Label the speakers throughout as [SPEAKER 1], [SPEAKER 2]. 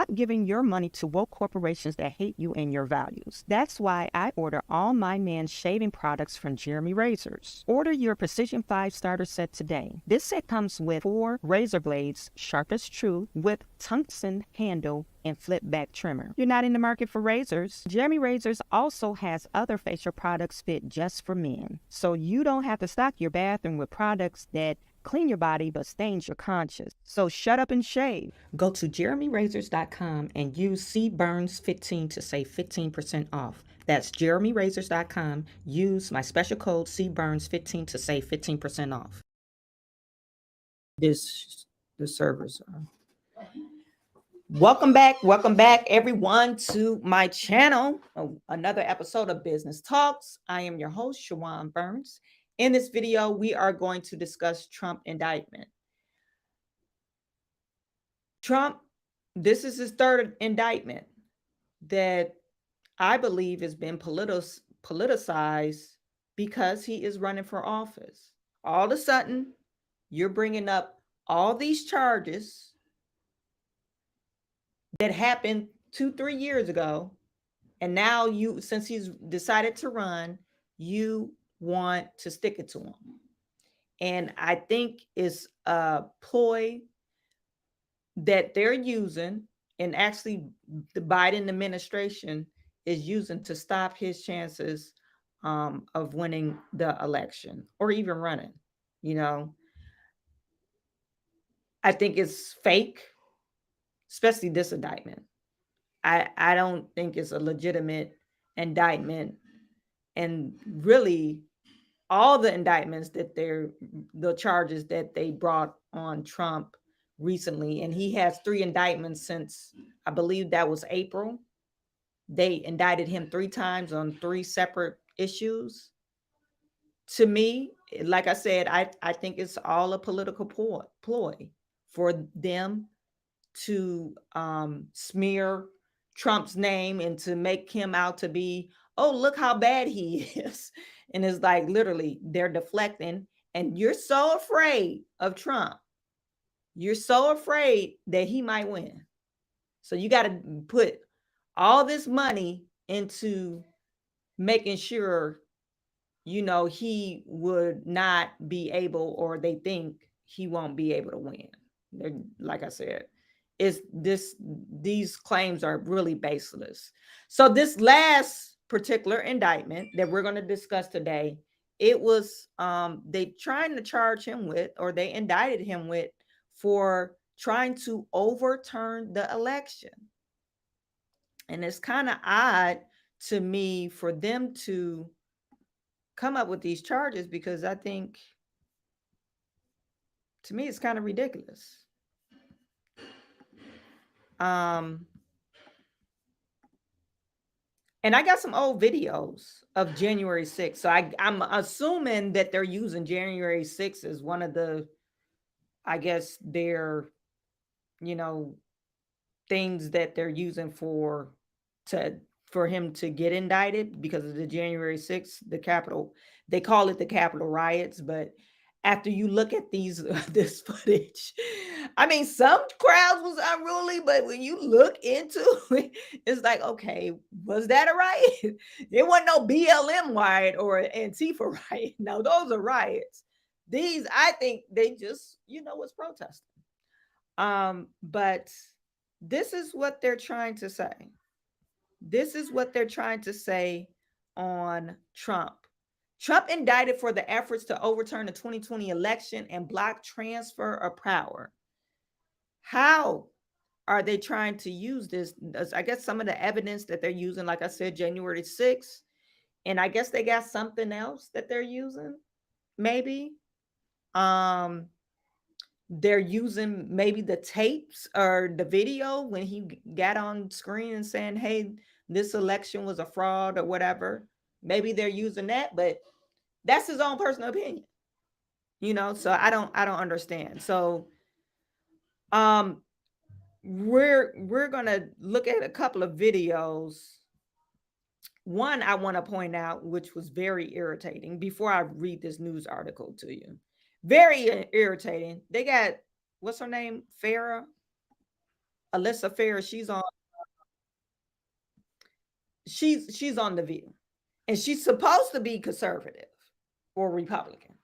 [SPEAKER 1] Stop giving your money to woke corporations that hate you and your values. That's why I order all my man's shaving products from Jeremy Razors. Order your Precision 5 starter set today. This set comes with 4 razor blades, sharp as true, with tungsten handle and flip back trimmer. You're not in the market for razors? Jeremy Razors also has other facial products fit just for men. So you don't have to stock your bathroom with products that clean your body but stains your conscience. So shut up and shave. Go to jeremyrazors.com and use cburns15 to save 15% off. That's jeremyrazors.com. Use my special code cburns15 to save 15% off. The servers are. Welcome back everyone to my channel. Another episode of Business Talks. I am your host, Chawanne Burns. In this video, we are going to discuss Trump indictment. Trump, this is his third indictment that I believe has been politicized because he is running for office. All of a sudden, you're bringing up all these charges that happened 2-3 years ago. And now you, since he's decided to run, you want to stick it to him. And I think it's a ploy that they're using, and actually the Biden administration is using to stop his chances of winning the election or even running. You know, I think it's fake, especially this indictment. I don't think it's a legitimate indictment. And really, all the indictments that the charges that they brought on Trump recently, and he has 3 indictments since, I believe that was April. They indicted him 3 times on 3 separate issues. To me, like I said, I think it's all a political ploy for them to smear Trump's name and to make him out to be, oh, look how bad he is. And it's like literally they're deflecting, and you're so afraid of Trump. You're so afraid that he might win. So you got to put all this money into making sure, you know, he would not be able, or they think he won't be able to win. Like I said, these claims are really baseless. So this last particular indictment that we're going to discuss today, it was they trying to charge him with, or they indicted him with, for trying to overturn the election. And it's kind of odd to me for them to come up with these charges, because I think, to me, it's kind of ridiculous. And I got some old videos of January 6th. So I'm assuming that they're using January 6th as one of the, I guess, their, you know, things that they're using for him to get indicted because of the January 6th, the Capitol. They call it the Capitol riots, but after you look at this footage, I mean, some crowds was unruly, but when you look into it, it's like, okay, was that a riot? There wasn't no BLM riot or Antifa riot. No, those are riots. These, I think they just, was protesting. But this is what they're trying to say. This is what they're trying to say on Trump. Trump indicted for the efforts to overturn the 2020 election and block transfer of power. How are they trying to use this? I guess some of the evidence that they're using, like I said, January 6th, and I guess they got something else that they're using, maybe. They're using maybe the tapes or the video when he got on screen and saying, hey, this election was a fraud or whatever. Maybe they're using that, but that's his own personal opinion, so I don't understand. So we're gonna look at a couple of videos. One I want to point out, which was very irritating, before I read this news article to you. Very irritating. They got, what's her name? Farah. Alyssa Fair, she's on The View, and she's supposed to be conservative or Republican.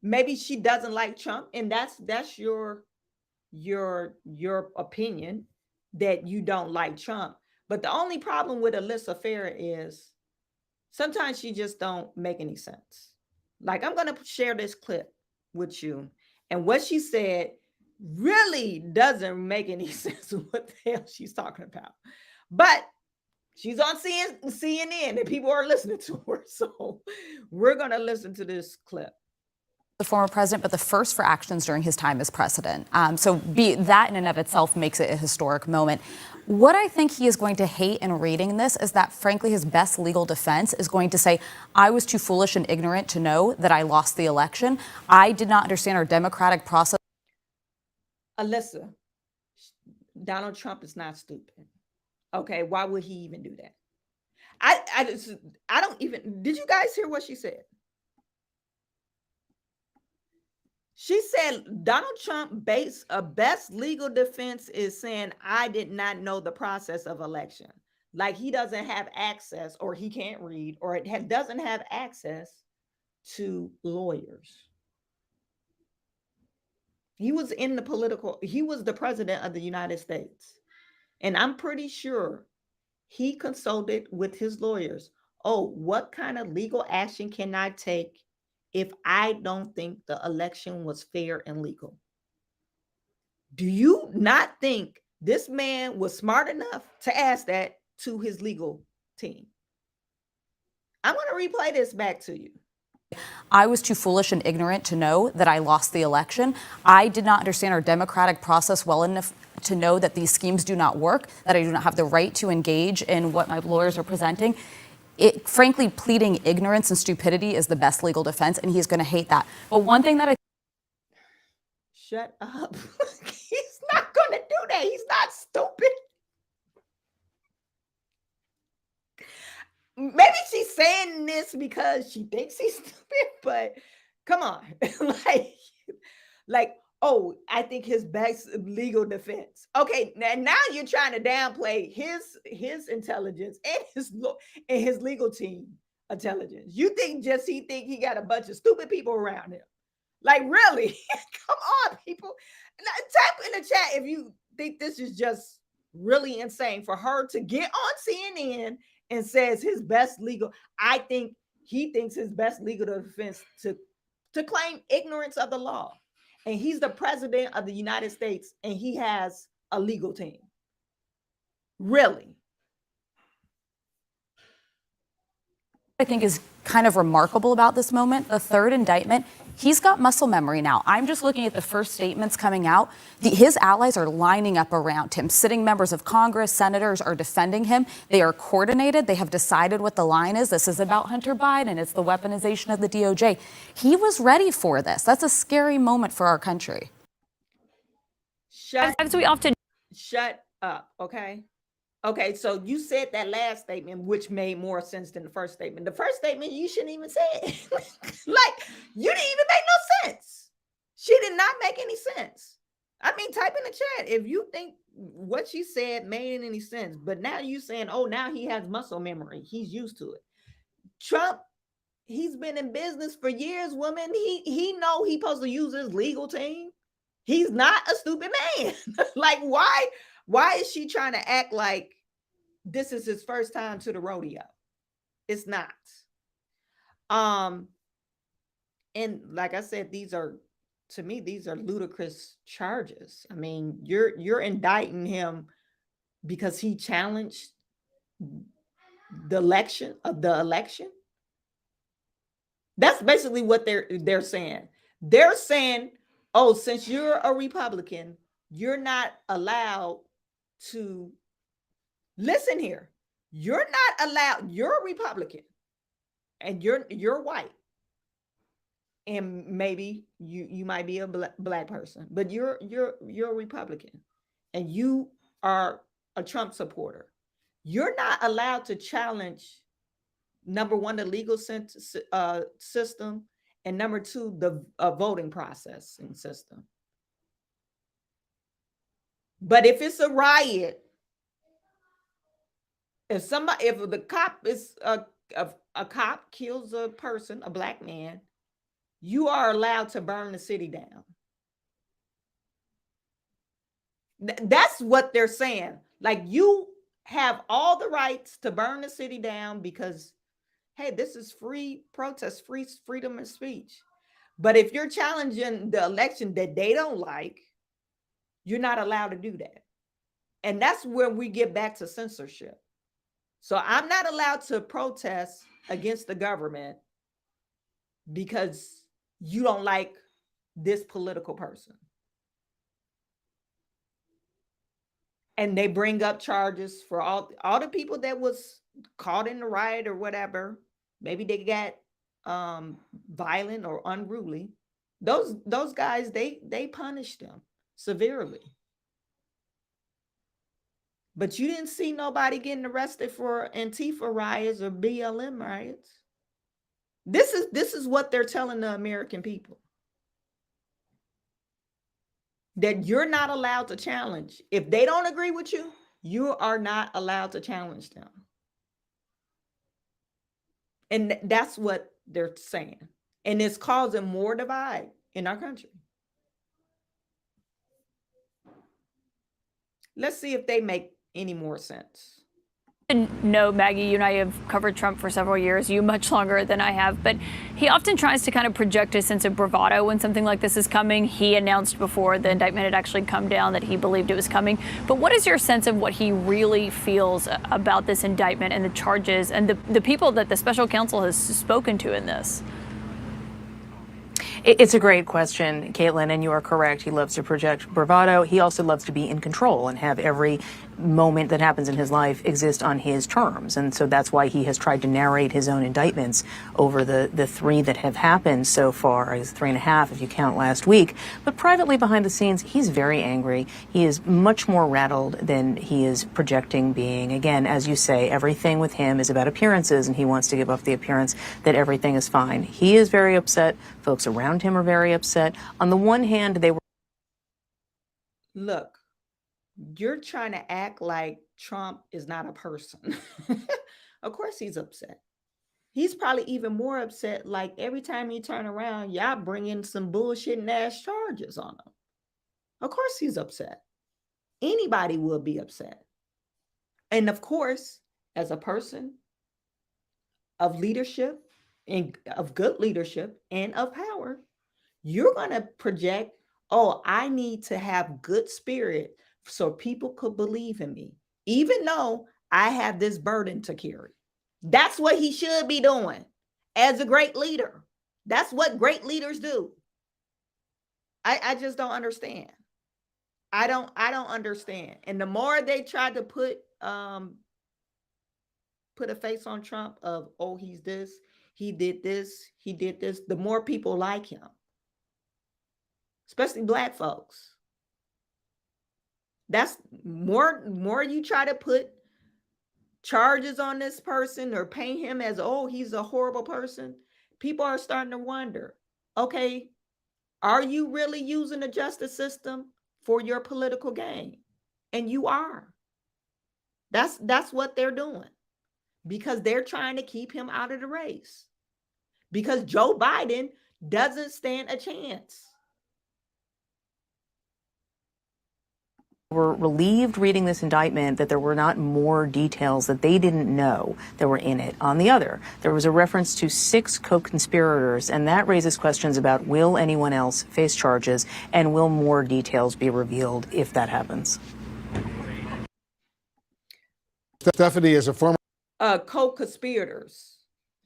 [SPEAKER 1] Maybe she doesn't like Trump, and that's your opinion that you don't like Trump. But the only problem with Alyssa Fair is sometimes she just don't make any sense. Like, I'm gonna share this clip with you, and what she said really doesn't make any sense of what the hell she's talking about. But she's on CNN and people are listening to her. So we're gonna listen to this clip.
[SPEAKER 2] The former president, but the first for actions during his time as president. That in and of itself makes it a historic moment. What I think he is going to hate in reading this is that, frankly, his best legal defense is going to say, I was too foolish and ignorant to know that I lost the election. I did not understand our democratic process.
[SPEAKER 1] Alyssa, Donald Trump is not stupid. Okay, why would he even do that? I don't even, did you guys hear what she said? She said Donald Trump best legal defense is saying, I did not know the process of election. Like, he doesn't have access, or he can't read, or doesn't have access to lawyers. He was the president of the United States. And I'm pretty sure he consulted with his lawyers. Oh, what kind of legal action can I take if I don't think the election was fair and legal? Do you not think this man was smart enough to ask that to his legal team? I'm going to replay this back to you.
[SPEAKER 2] I was too foolish and ignorant to know that I lost the election. I did not understand our democratic process well enough to know that these schemes do not work, that I do not have the right to engage in what my lawyers are presenting. Frankly, pleading ignorance and stupidity is the best legal defense, and he's going to hate that. But one thing that I...
[SPEAKER 1] Shut up. He's not going to do that. He's not stupid. Maybe she's saying this because she thinks he's stupid, but come on. like, oh, I think his best legal defense. Okay, now you're trying to downplay his intelligence and his legal team intelligence. You think he got a bunch of stupid people around him. Like, really? Come on, people. Type in the chat if you think this is just really insane for her to get on CNN and says he thinks his best legal defense to claim ignorance of the law. And he's the president of the United States and he has a legal team. Really?
[SPEAKER 2] I think is kind of remarkable about this moment, the third indictment, he's got muscle memory now. I'm just looking at the first statements coming out. His allies are lining up around him. Sitting members of Congress, senators are defending him. They are coordinated. They have decided what the line is. This is about Hunter Biden. It's the weaponization of the DOJ. He was ready for this. That's a scary moment for our country.
[SPEAKER 1] Shut up, okay? Okay, so you said that last statement, which made more sense than the first statement. The first statement, you shouldn't even say it. Like, you didn't even make no sense. She did not make any sense. I mean, type in the chat if you think what she said made any sense. But now you saying, oh, now he has muscle memory. He's used to it. Trump, he's been in business for years, woman. He know he's supposed to use his legal team. He's not a stupid man. Like, why is she trying to act like this is his first time to the rodeo? It's not. And like I said, these are ludicrous charges. I mean, you're indicting him because he challenged the election. That's basically what they're saying. They're saying, oh, since you're a Republican, you're not allowed to listen here. You're not allowed. You're a Republican and you're white. And maybe you might be a black person, but you're a Republican and you are a Trump supporter. You're not allowed to challenge, number one, the legal system, and number two, the voting process and system. But if it's a riot, if the cop is a cop kills a person, a black man, you are allowed to burn the city down. That's what they're saying. Like, you have all the rights to burn the city down because, hey, this is free protest, free freedom of speech. But if you're challenging the election that they don't like, you're not allowed to do that. And that's where we get back to censorship. So I'm not allowed to protest against the government because you don't like this political person. And they bring up charges for all the people that was caught in the riot or whatever. Maybe they got violent or unruly. Those guys, they punished them severely. But you didn't see nobody getting arrested for Antifa riots or BLM riots. This is what they're telling the American people. That you're not allowed to challenge. If they don't agree with you, you are not allowed to challenge them. And that's what they're saying. And it's causing more divide in our country. Let's see if they make any more sense.
[SPEAKER 3] No, Maggie, you and I have covered Trump for several years, you much longer than I have, but he often tries to kind of project a sense of bravado when something like this is coming. He announced before the indictment had actually come down that he believed it was coming. But what is your sense of what he really feels about this indictment and the charges and the people that the special counsel has spoken to in this?
[SPEAKER 4] It's a great question, Caitlin, and you are correct. He loves to project bravado. He also loves to be in control and have every moment that happens in his life exist on his terms. And so that's why he has tried to narrate his own indictments over the three that have happened so far, 3.5 if you count last week. But privately behind the scenes, he's very angry. He is much more rattled than he is projecting being. Again, as you say, everything with him is about appearances, and he wants to give off the appearance that everything is fine. He is very upset. Folks around him are very upset. On the one hand, they were...
[SPEAKER 1] Look, you're trying to act like Trump is not a person. Of course he's upset. He's probably even more upset, like every time you turn around, y'all bring in some bullshit ass charges on him. Of course he's upset. Anybody will be upset. And of course, as a person of leadership and of good leadership and of power, you're going to project, oh, I need to have good spirit so people could believe in me, even though I have this burden to carry. That's what he should be doing as a great leader. That's what great leaders do. I just don't understand. I don't understand. And the more they try to put a face on Trump of, oh, he's this, he did this, the more people like him. Especially Black folks. That's more you try to put charges on this person or paint him as, oh, he's a horrible person. People are starting to wonder, okay, are you really using the justice system for your political gain? And you are. That's what they're doing, because they're trying to keep him out of the race, because Joe Biden doesn't stand a chance.
[SPEAKER 4] Were relieved reading this indictment that there were not more details that they didn't know that were in it. On the other, there was a reference to 6 co-conspirators, and that raises questions about, will anyone else face charges, and will more details be revealed if that happens?
[SPEAKER 5] Stephanie is a former
[SPEAKER 1] co-conspirators.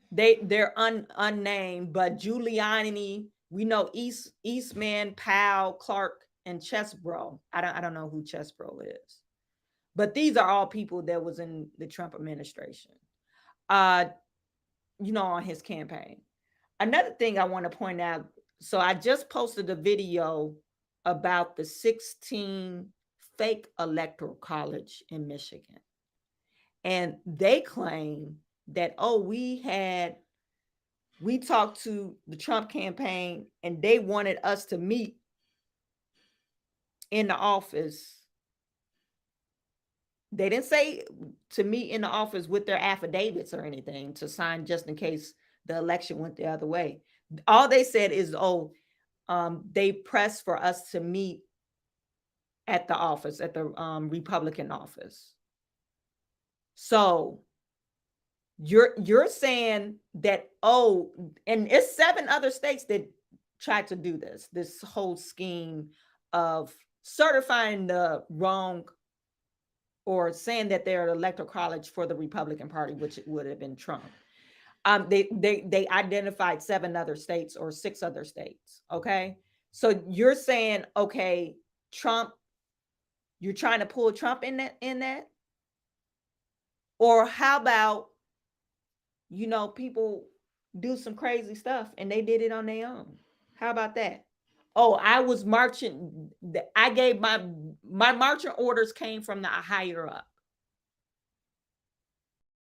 [SPEAKER 1] They're unnamed, but Giuliani, we know Eastman, Powell, Clark, and Chesbro. I don't know who Chesbro is, but these are all people that was in the Trump administration, on his campaign. Another thing I want to point out, so I just posted a video about the 16 fake electoral college in Michigan. And they claim that, oh, we talked to the Trump campaign and they wanted us to meet in the office They didn't say to meet in the office with their affidavits or anything to sign just in case the election went the other way. All they said is, oh, they pressed for us to meet at the office, at the Republican office. So you're saying that, oh, and it's 7 other states that tried to do this whole scheme of certifying the wrong or saying that they're an electoral college for the Republican Party, which would have been Trump. They identified 7 other states or 6 other states. Okay, so you're saying, okay, Trump, you're trying to pull Trump in that, or how about, people do some crazy stuff and they did it on their own? How about that? Oh, I was marching. I gave my marching orders came from the higher up.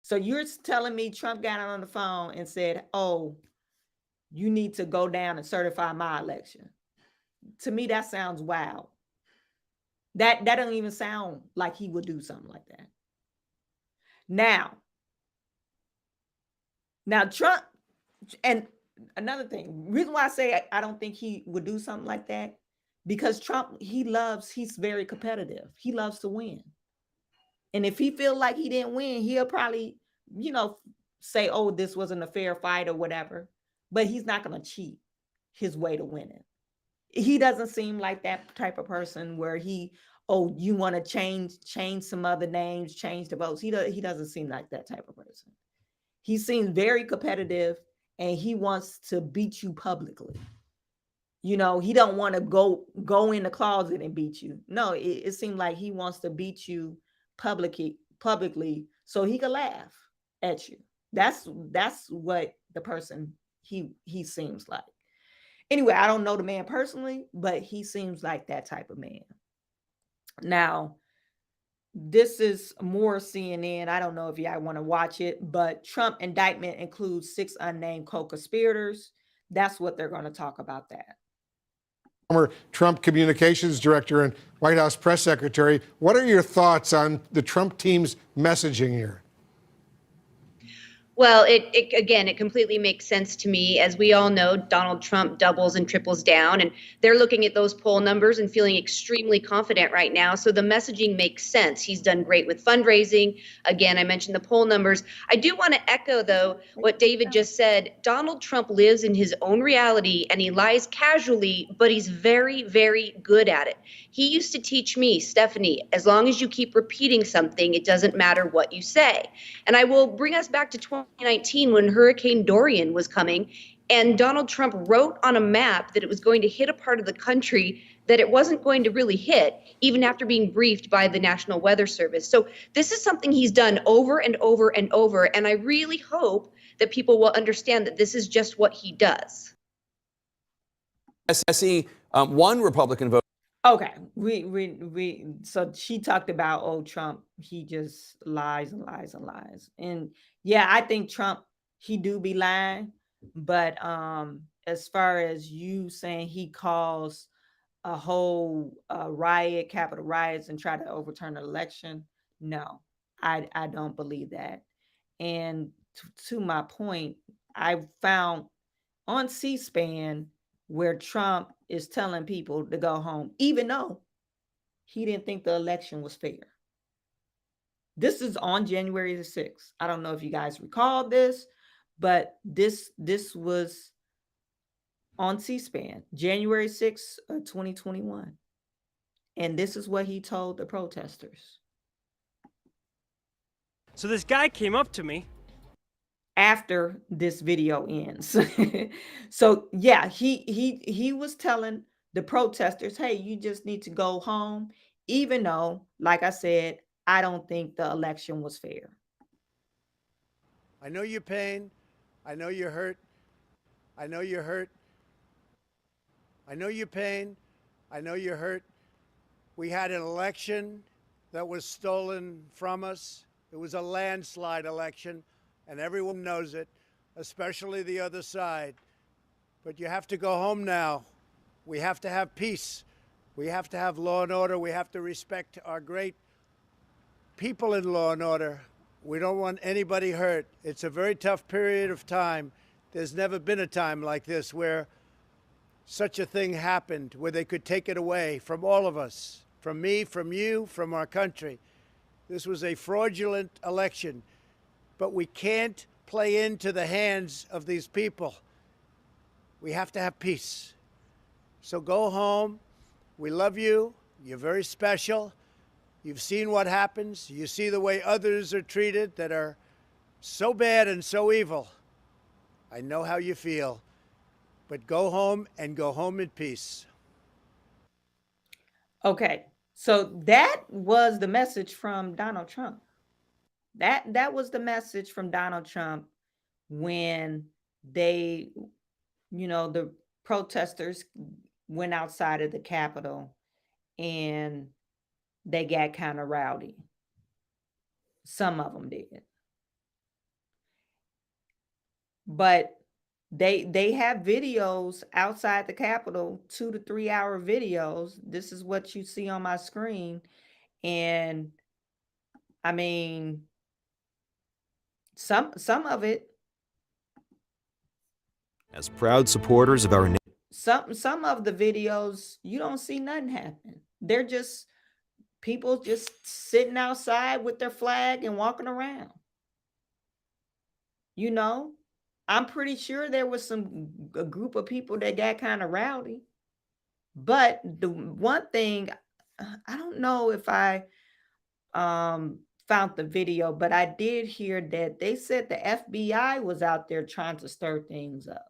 [SPEAKER 1] So you're telling me Trump got on the phone and said, oh, you need to go down and certify my election? To me, that sounds wild. That doesn't even sound like he would do something like that. Now Trump, and another thing, reason why I say I don't think he would do something like that, because Trump, he's very competitive. He loves to win. And if he feel like he didn't win, he'll probably, say, oh, this wasn't a fair fight or whatever. But he's not going to cheat his way to win it. He doesn't seem like that type of person where you want to change some other names, change the votes. He doesn't seem like that type of person. He seems very competitive and he wants to beat you publicly. He don't want to go in the closet and beat you. No, it seems like he wants to beat you publicly so he can laugh at you. That's what the person he seems like. Anyway, I don't know the man personally, but he seems like that type of man. Now, this is more CNN. I don't know if y'all want to watch it, but Trump indictment includes 6 unnamed co-conspirators. That's what they're going to talk about that.
[SPEAKER 5] Former Trump communications director and White House press secretary. What are your thoughts on the Trump team's messaging here?
[SPEAKER 6] Well, it completely makes sense to me. As we all know, Donald Trump doubles and triples down, and they're looking at those poll numbers and feeling extremely confident right now. So the messaging makes sense. He's done great with fundraising. Again, I mentioned the poll numbers. I do want to echo, though, what David just said. Donald Trump lives in his own reality, and he lies casually, but he's very, very good at it. He used to teach me, Stephanie, as long as you keep repeating something, it doesn't matter what you say. And I will bring us back to 2019 when Hurricane Dorian was coming, and Donald Trump wrote on a map that it was going to hit a part of the country that it wasn't going to really hit, even after being briefed by the National Weather Service. So this is something he's done over and over and over, and I really hope that people will understand that this is just what he does.
[SPEAKER 7] SE, one Republican vote.
[SPEAKER 1] Okay, so she talked about, oh, Trump, he just lies and lies and lies. And yeah, I think Trump, he do be lying, but as far as you saying he caused a whole riot, Capitol riots, and try to overturn the election, no, I don't believe that. And to my point, I found on C-SPAN where Trump is telling people to go home, even though he didn't think the election was fair. This is on January the 6th. I don't know if you guys recall this, but this was on C-SPAN, January 6th of 2021. And this is what he told the protesters.
[SPEAKER 8] So this guy came up to me
[SPEAKER 1] After this video ends. So yeah, he was telling the protesters, hey, you just need to go home, even though, like I said, I don't think the election was fair.
[SPEAKER 9] I know your pain. I know you're hurt. I know you're hurt. I know your pain. I know you're hurt. We had an election that was stolen from us. It was a landslide election, and everyone knows it, especially the other side. But you have to go home now. We have to have peace. We have to have law and order. We have to respect our great people in law and order. We don't want anybody hurt. It's a very tough period of time. There's never been a time like this where such a thing happened, where they could take it away from all of us, from me, from you, from our country. This was a fraudulent election, but we can't play into the hands of these people. We have to have peace. So go home. We love you. You're very special. You've seen what happens. You see the way others are treated that are so bad and so evil. I know how you feel. But go home and go home in peace.
[SPEAKER 1] Okay. So that was the message from Donald Trump. That was the message from Donald Trump when they, the protesters went outside of the Capitol and they got kind of rowdy. Some of them did. But they have videos outside the Capitol, 2 to 3 hour videos. This is what you see on my screen. And I mean, some of it,
[SPEAKER 10] as proud supporters of our
[SPEAKER 1] some of the videos, you don't see nothing happen. They're just people just sitting outside with their flag and walking around. I'm pretty sure there was a group of people that got kind of rowdy. But the one thing, I don't know if I found the video, but I did hear that they said the FBI was out there trying to stir things up.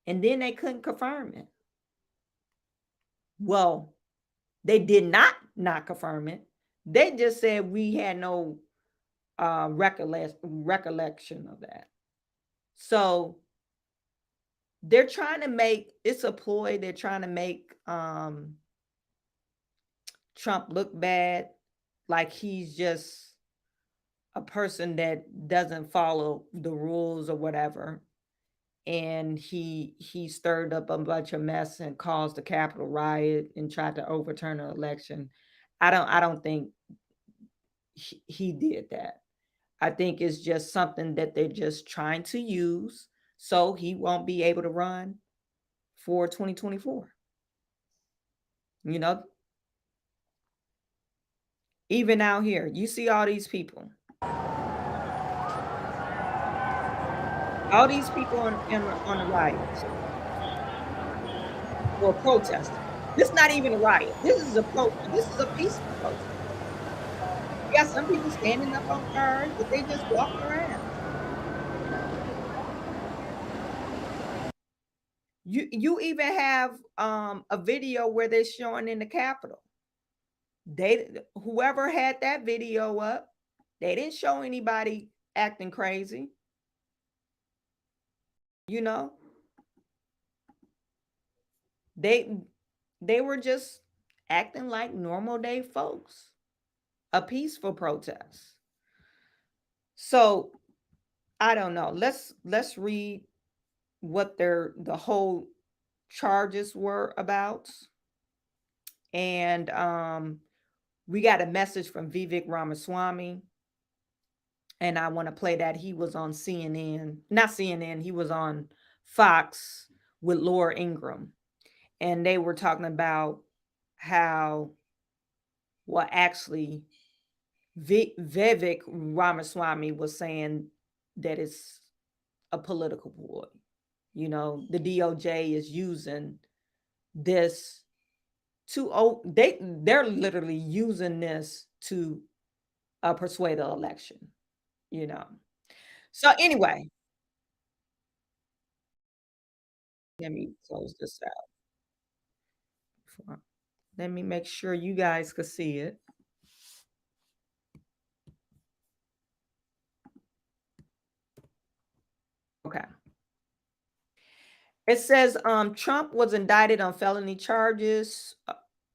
[SPEAKER 1] And then they couldn't confirm it. Well, they did not confirm it. They just said we had no recollection of that. So they're trying to make, it's a ploy. They're trying to make Trump look bad, like he's just a person that doesn't follow the rules or whatever. And he stirred up a bunch of mess and caused a Capitol riot and tried to overturn an election. I don't think he did that. I think it's just something that they're just trying to use so he won't be able to run for 2024. Even out here, you see all these people. All these people on the riots or protesting. This is not even a riot. This is a peaceful protest. You got some people standing up on cars, but they just walking around. You even have a video where they're showing in the Capitol. Whoever had that video up, they didn't show anybody acting crazy. They were just acting like normal day folks. A peaceful protest. So I don't know. Let's read what the whole charges were about. And we got a message from Vivek Ramaswamy. And I want to play that. He was on CNN, not CNN, he was on Fox with Laura Ingraham. And they were talking about how, well, actually, Vivek Ramaswamy was saying that it's a political ploy. The DOJ is using this they're literally using this to persuade the election. So anyway, let me close this out. Let me make sure you guys could see it. Okay. It says Trump was indicted on felony charges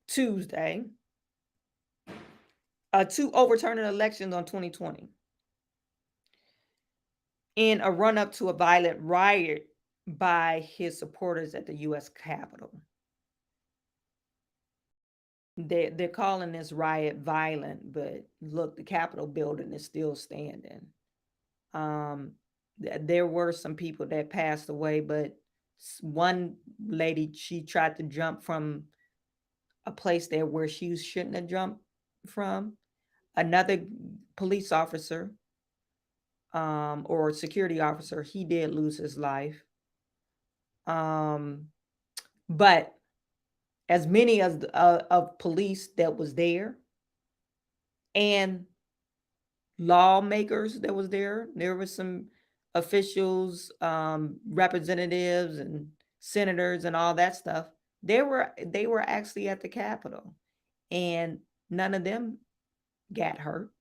[SPEAKER 1] Tuesday to overturning elections on 2020 in a run-up to a violent riot by his supporters at the U.S. Capitol. they're calling this riot violent, but look, the Capitol building is still standing. There were some people that passed away, but one lady, she tried to jump from a place there where she shouldn't have jumped from. Another police officer, or security officer, he did lose his life. But as many as of police that was there and lawmakers that was there were some officials, representatives and senators and all that stuff. They were actually at the Capitol, and none of them got hurt.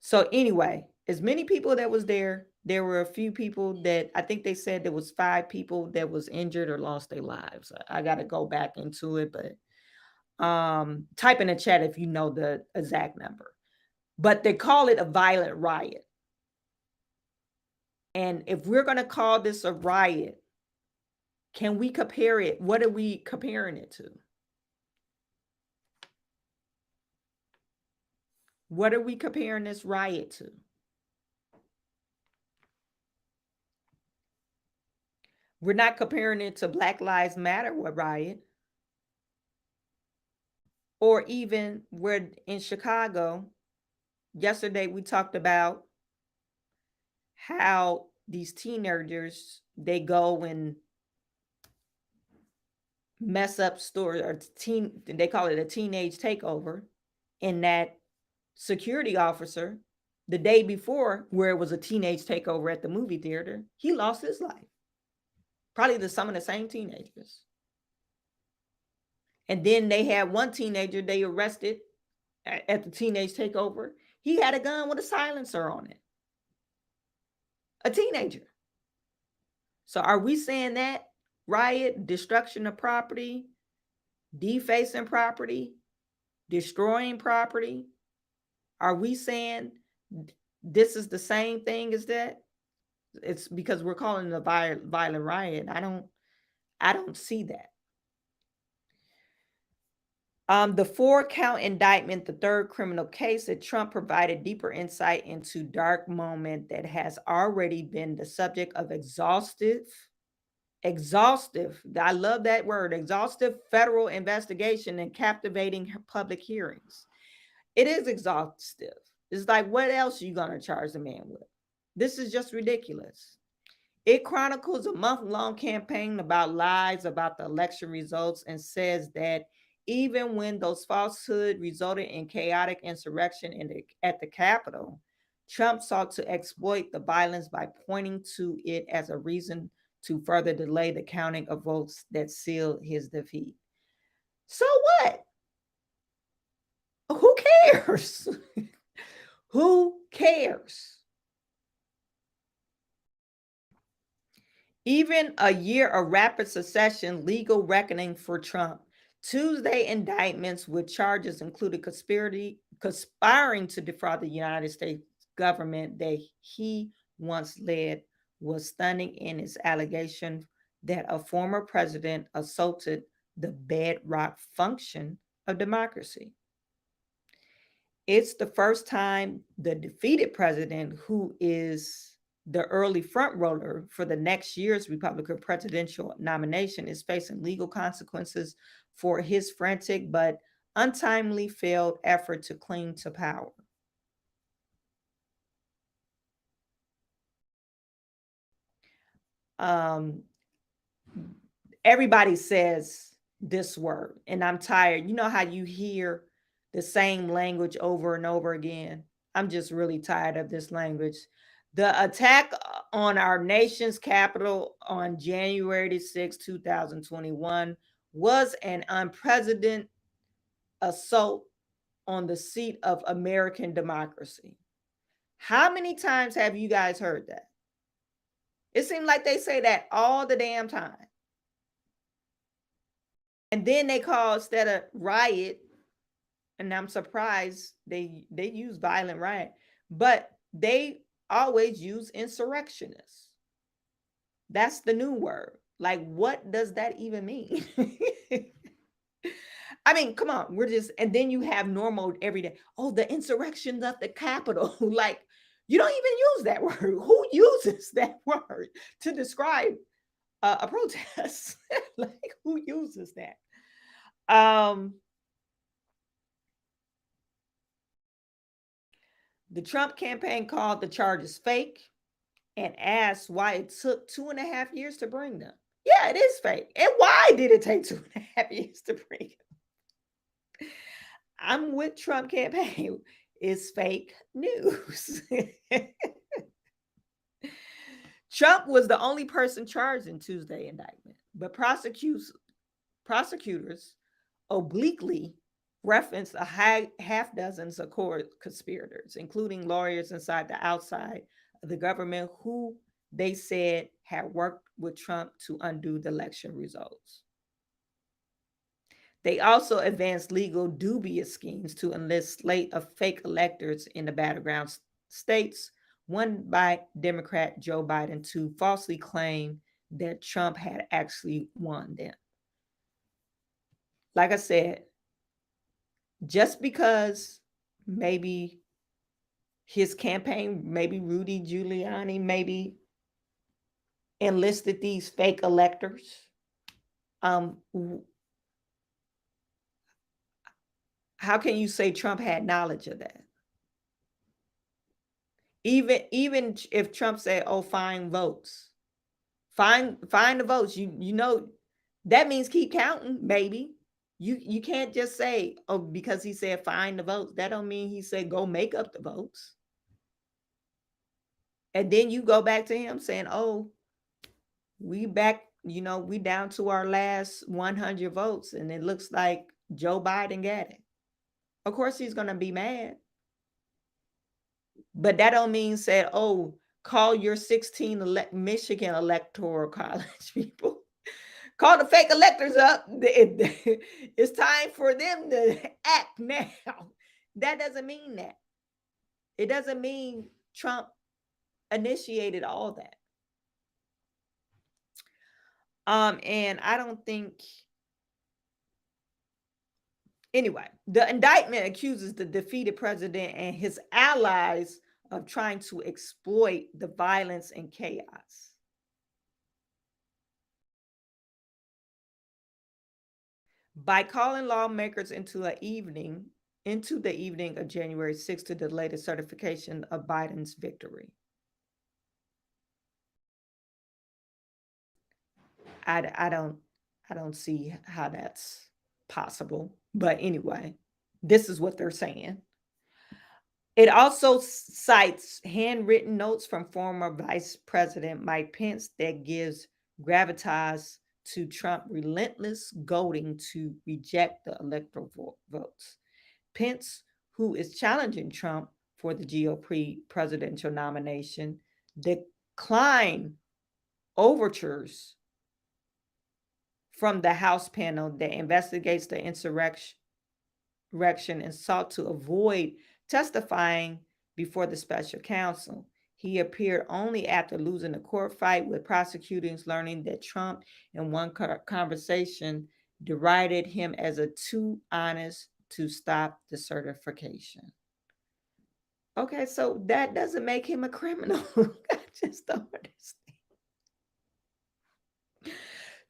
[SPEAKER 1] So anyway, as many people that was there were a few people that I think they said there was 5 people that was injured or lost their lives. I got to go back into it, but type in the chat if you know the exact number. But they call it a violent riot. And if we're going to call this a riot, can we compare it? What are we comparing it to? What are we comparing this riot to? We're not comparing it to Black Lives Matter riot, or even where in Chicago, yesterday we talked about how these teenagers, they go and mess up stores, or they call it a teenage takeover, and that security officer the day before, where it was a teenage takeover at the movie theater, he lost his life. Probably some of the same teenagers. And then they had one teenager they arrested at the teenage takeover. He had a gun with a silencer on it. A teenager. So are we saying that riot, destruction of property, defacing property, destroying property? Are we saying this is the same thing as that? It's because we're calling it a violent riot. I don't see that. The 4-count indictment, the third criminal case, that Trump provided deeper insight into dark moment that has already been the subject of exhaustive, I love that word, exhaustive federal investigation and captivating public hearings. It is exhaustive. It's like, what else are you going to charge the man with? This is just ridiculous. It chronicles a month-long campaign about lies about the election results and says that even when those falsehoods resulted in chaotic insurrection at the Capitol, Trump sought to exploit the violence by pointing to it as a reason to further delay the counting of votes that sealed his defeat. So what? Who cares? Who cares? Even a year of rapid succession legal reckoning for Trump. Tuesday indictments with charges included conspiring to defraud the United States government that he once led was stunning in its allegation that a former president assaulted the bedrock function of democracy. It's the first time the defeated president, who is the early front runner for the next year's Republican presidential nomination, is facing legal consequences for his frantic but untimely failed effort to cling to power. Everybody says this word, and I'm tired. You know how you hear the same language over and over again? I'm just really tired of this language. The attack on our nation's capital on January 6, 2021 was an unprecedented assault on the seat of American democracy. How many times have you guys heard that? It seems like they say that all the damn time. And then they call, instead of riot, and I'm surprised they use violent riot, but they always use insurrectionists. That's the new word. Like, what does that even mean? I mean, come on, and then you have normal every day. Oh, the insurrections of the Capitol. Like, you don't even use that word. Who uses that word to describe a protest? Like, who uses that? The Trump campaign called the charges fake and asked why it took 2.5 years to bring them. Yeah, it is fake. And why did it take 2.5 years to bring it? I'm with Trump campaign. It's fake news. Trump was the only person charged in Tuesday indictment, but prosecutors obliquely referenced a half dozen conspirators, including lawyers inside the outside of the government who they said had worked with Trump to undo the election results. They also advanced legal dubious schemes to enlist slate of fake electors in the battleground states, won by Democrat Joe Biden, to falsely claim that Trump had actually won them. Like I said, just because maybe his campaign, maybe Rudy Giuliani, maybe enlisted these fake electors, how can you say Trump had knowledge of that? Even if Trump said, "Oh, find votes, find the votes," you know that means keep counting, baby. You can't just say, "Oh," because he said find the votes. That don't mean he said go make up the votes. And then you go back to him saying, "Oh, we back, we down to our last 100 votes, and it looks like Joe Biden got it." Of course, he's gonna be mad. But that don't mean said, "Oh, call your 16 Michigan electoral college people. Call the fake electors up. It's time for them to act now." That doesn't mean that. It doesn't mean Trump initiated all that. And I don't think. Anyway, the indictment accuses the defeated president and his allies of trying to exploit the violence and chaos. By calling lawmakers into the evening of January 6th to delay the certification of Biden's victory. I don't see how that's possible. But anyway, this is what they're saying. It also cites handwritten notes from former Vice President Mike Pence that gives gravitas to Trump's relentless goading to reject the electoral votes. Pence, who is challenging Trump for the GOP presidential nomination, declined overtures from the House panel that investigates the insurrection and sought to avoid testifying before the special counsel. He appeared only after losing a court fight, with prosecutors learning that Trump, in one conversation, derided him as too honest to stop the certification. Okay, so that doesn't make him a criminal. I just don't understand.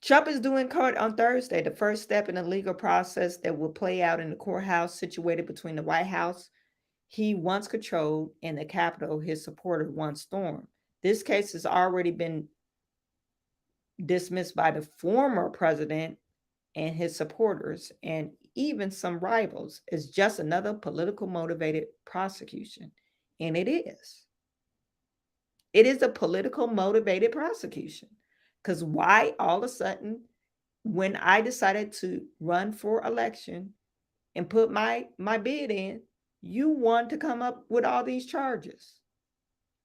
[SPEAKER 1] Trump is due in court on Thursday, the first step in a legal process that will play out in the courthouse situated between the White House he once controlled and the Capitol his supporter once stormed. This case has already been dismissed by the former president and his supporters, and even some rivals, as just another political motivated prosecution. And it is. It is a political motivated prosecution. Because why all of a sudden, when I decided to run for election and put my bid in, you want to come up with all these charges?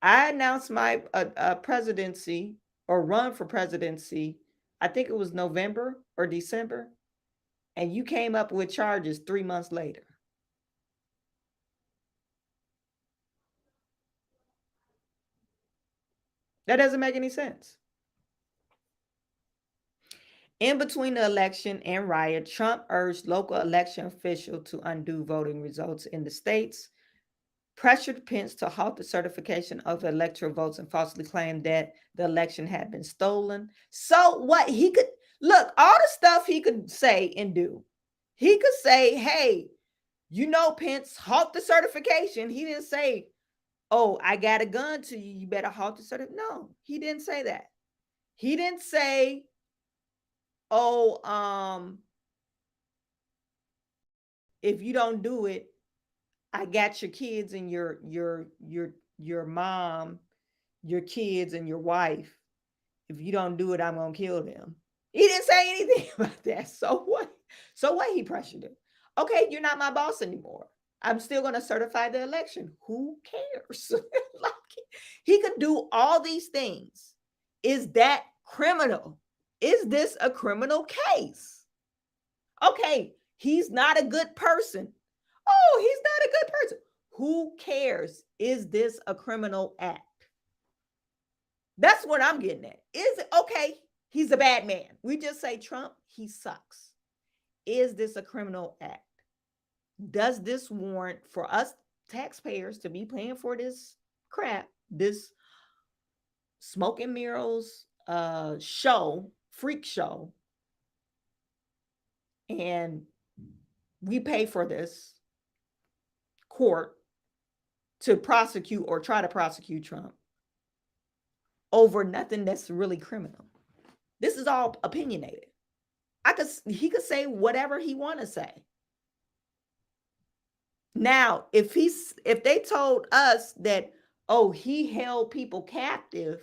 [SPEAKER 1] I announced my presidency or run for presidency, I think it was November or December, and you came up with charges 3 months later. That doesn't make any sense. In between the election and riot, Trump urged local election officials to undo voting results in the states, pressured Pence to halt the certification of electoral votes, and falsely claimed that the election had been stolen. So what he could look, all the stuff he could say and do. He could say, hey, Pence, halt the certification. He didn't say, oh, I got a gun to you, you better halt the certification. No, he didn't say that. He didn't say, oh, if you don't do it, I got your kids and your mom, your kids and your wife. If you don't do it, I'm gonna kill them. He didn't say anything about that. So what? So what? He pressured him. Okay, you're not my boss anymore. I'm still gonna certify the election. Who cares? Like, he could do all these things. Is that criminal? Is this a criminal case? Okay, he's not a good person. Oh, he's not a good person. Who cares? Is this a criminal act? That's what I'm getting at. Is it okay? He's a bad man. We just say Trump, he sucks. Is this a criminal act? Does this warrant for us taxpayers to be paying for this crap, this smoke and mirrors show, freak show? And we pay for this court to prosecute or try to prosecute Trump over nothing that's really criminal. This is all opinionated. He could say whatever he want to say. Now, if they told us that, oh, he held people captive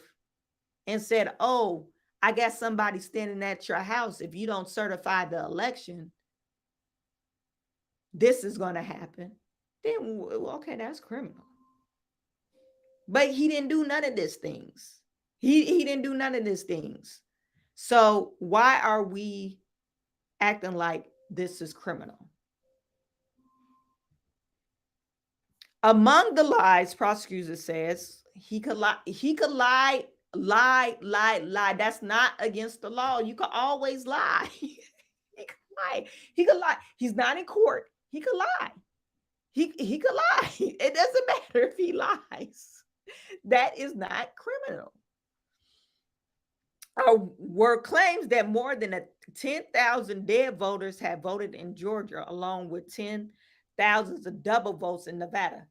[SPEAKER 1] and said, oh, I got somebody standing at your house, if you don't certify the election, this is going to happen, then okay, that's criminal. But he didn't do none of these things. He didn't do none of these things. So why are we acting like this is criminal? Among the lies, prosecutor says he could lie. That's not against the law. You could always lie. He could lie. He's not in court. He could lie. He could lie. It doesn't matter if he lies. That is not criminal. Were claims that more than 10,000 dead voters have voted in Georgia, along with 10,000 of double votes in Nevada.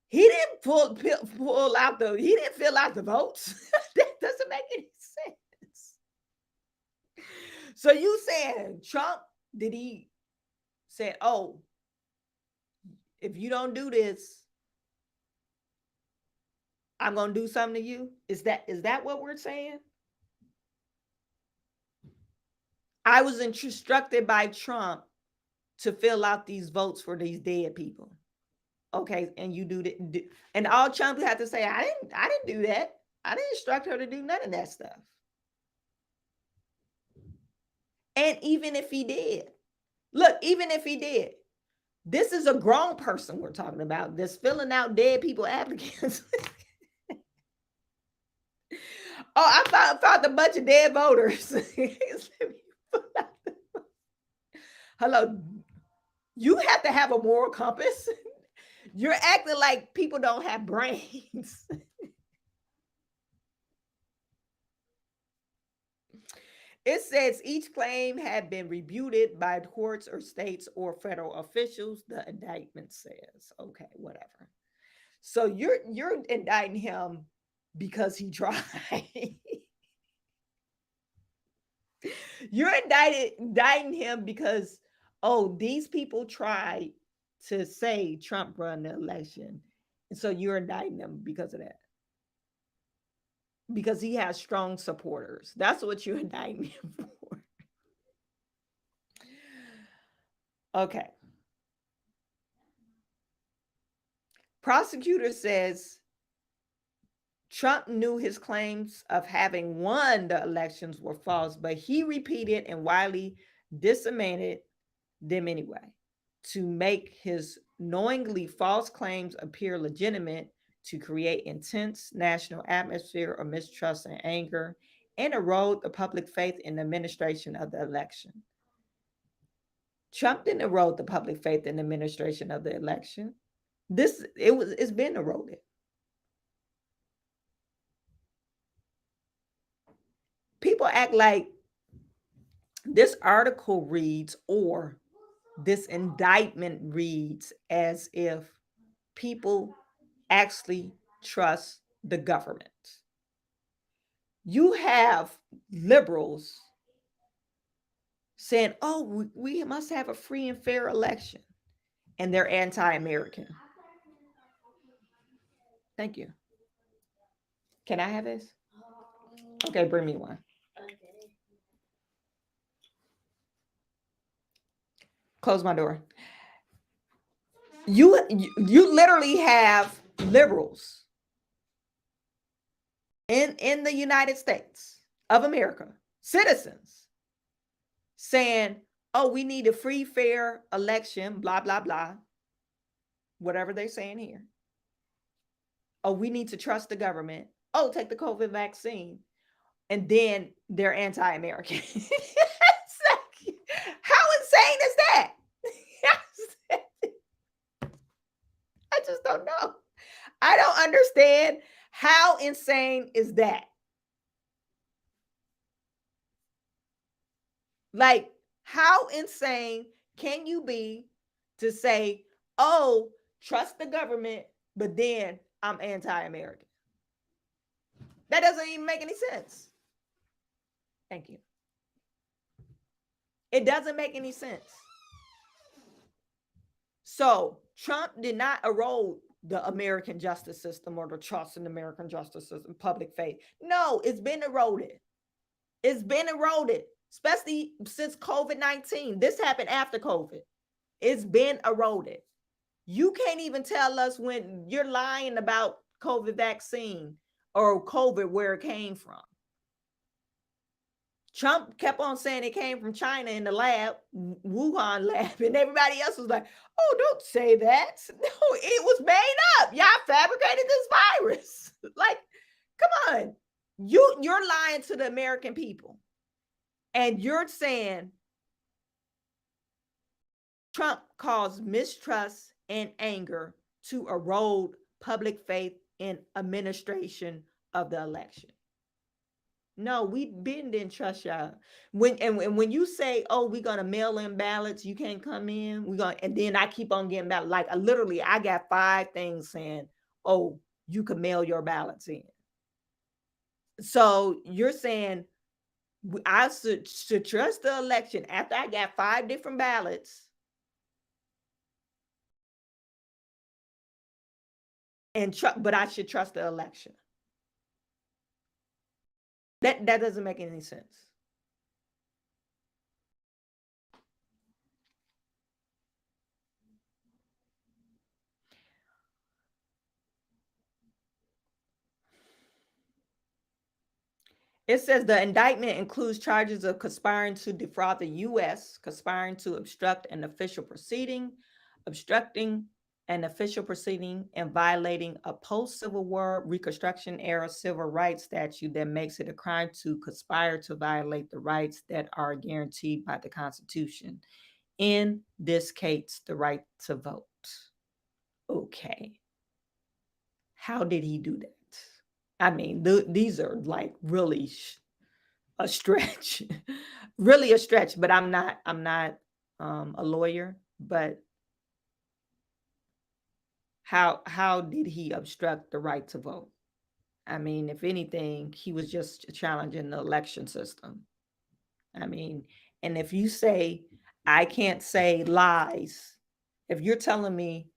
[SPEAKER 1] He didn't fill out the votes. That doesn't make any sense. So you saying Trump, did he say, oh, if you don't do this, I'm going to do something to you? Is that what we're saying? I was instructed by Trump to fill out these votes for these dead people. Okay, and you do that, and all Trump had to say, I didn't do that. I didn't instruct her to do none of that stuff. And even if he did, this is a grown person we're talking about that's filling out dead people applicants. Oh, I found a bunch of dead voters. Hello, you have to have a moral compass. You're acting like people don't have brains. It says each claim had been rebutted by courts or states or federal officials, the indictment says. Okay, whatever. So you're indicting him because he tried. You're indicting him because, oh, these people tried to say Trump won the election. And so you're indicting him because of that. Because he has strong supporters. That's what you're indicting him for. Okay. Prosecutor says Trump knew his claims of having won the elections were false, but he repeated and widely disseminated them anyway to make his knowingly false claims appear legitimate, to create intense national atmosphere of mistrust and anger, and erode the public faith in the administration of the election. Trump didn't erode the public faith in the administration of the election. It's been eroded. People act like this article reads, or this indictment reads, as if people actually trust the government. You have liberals saying, oh, we must have a free and fair election, and they're anti-American. Thank you. Can I have this? Okay, bring me one. Close my door. You literally have liberals in the United States of America, citizens, saying, oh, we need a free, fair election, blah, blah, blah, whatever they're saying here. Oh, we need to trust the government. Oh, take the COVID vaccine. And then they're anti-American. How insane is that? I just don't know. I don't understand. How insane is that? Like, how insane can you be to say, oh, trust the government, but then I'm anti-American? That doesn't even make any sense. Thank you. It doesn't make any sense. So Trump did not erode the American justice system or the trust in the American justice system, public faith. No, it's been eroded. It's been eroded, especially since COVID-19. This happened after COVID. It's been eroded. You can't even tell us when you're lying about COVID vaccine or COVID, where it came from. Trump kept on saying it came from China in the lab, Wuhan lab, and everybody else was like, oh, don't say that. No, it was made up. Y'all fabricated this virus. Like, come on. You're lying to the American people. And you're saying Trump caused mistrust and anger to erode public faith in administration of the election. No, we didn't trust y'all. When you say, oh, we're gonna mail in ballots, you can't come in, and then I keep on getting ballots. Like literally, I got 5 things saying, oh, you can mail your ballots in. So you're saying I should trust the election after I got 5 different ballots, but I should trust the election. That doesn't make any sense. It says the indictment includes charges of conspiring to defraud the U.S., conspiring to obstruct an official proceeding, obstructing an official proceeding, and violating a post-Civil War Reconstruction era civil rights statute that makes it a crime to conspire to violate the rights that are guaranteed by the Constitution. In this case, the right to vote. Okay. How did he do that? I mean, these are like really a stretch, really a stretch, but I'm not a lawyer, but how did he obstruct the right to vote? I mean, if anything, he was just challenging the election system. I mean, and if you say, I can't say lies, if you're telling me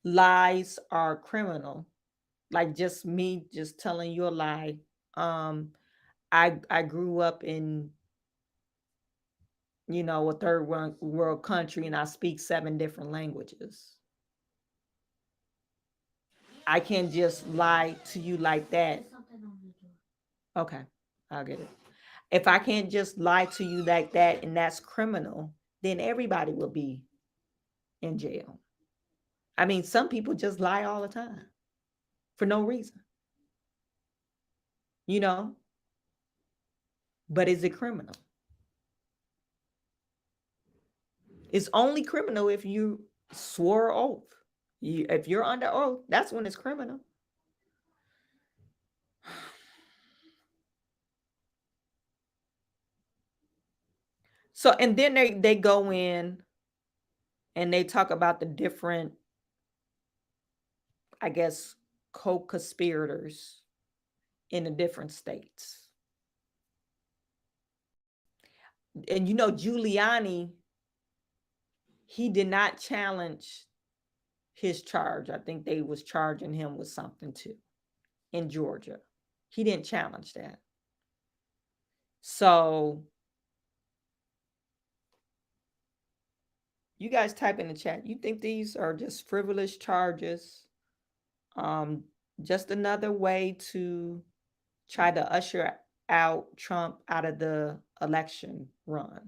[SPEAKER 1] lies are criminal, like just me just telling you a lie. I grew up in, a third world country, and I speak 7 different languages. I can't just lie to you like that. Okay, I'll get it. If I can't just lie to you like that and that's criminal, then everybody will be in jail. I mean, some people just lie all the time for no reason. But is it criminal? It's only criminal if you swore oath. If you're under oath, that's when it's criminal. So, and then they go in and they talk about the different, I guess, co-conspirators in the different states. And Giuliani, he did not challenge his charge. I think they was charging him with something too in Georgia. He didn't challenge that. So you guys type in the chat. You think these are just frivolous charges? Just another way to try to usher out Trump out of the election run.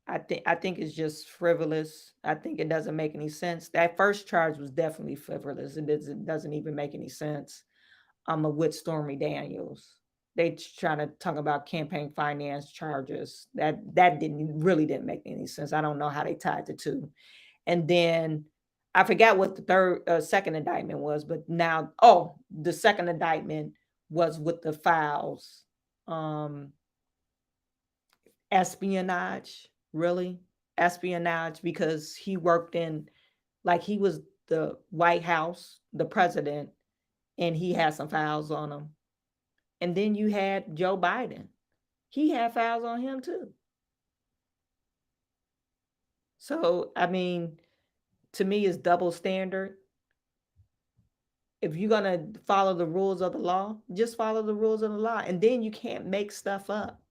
[SPEAKER 1] I think it's just frivolous. I think it doesn't make any sense. That first charge was definitely frivolous. It doesn't even make any sense. With Stormy Daniels, they trying to talk about campaign finance charges. That really didn't make any sense. I don't know how they tied the two. And then I forgot what the second indictment was, but now, the second indictment was with the files, espionage, really espionage, because he worked in, like, he was the White House, the president, and he had some files on him. And then you had Joe Biden. He had files on him too. So, I mean, to me, it's double standard. If you're going to follow the rules of the law, just follow the rules of the law. And then you can't make stuff up.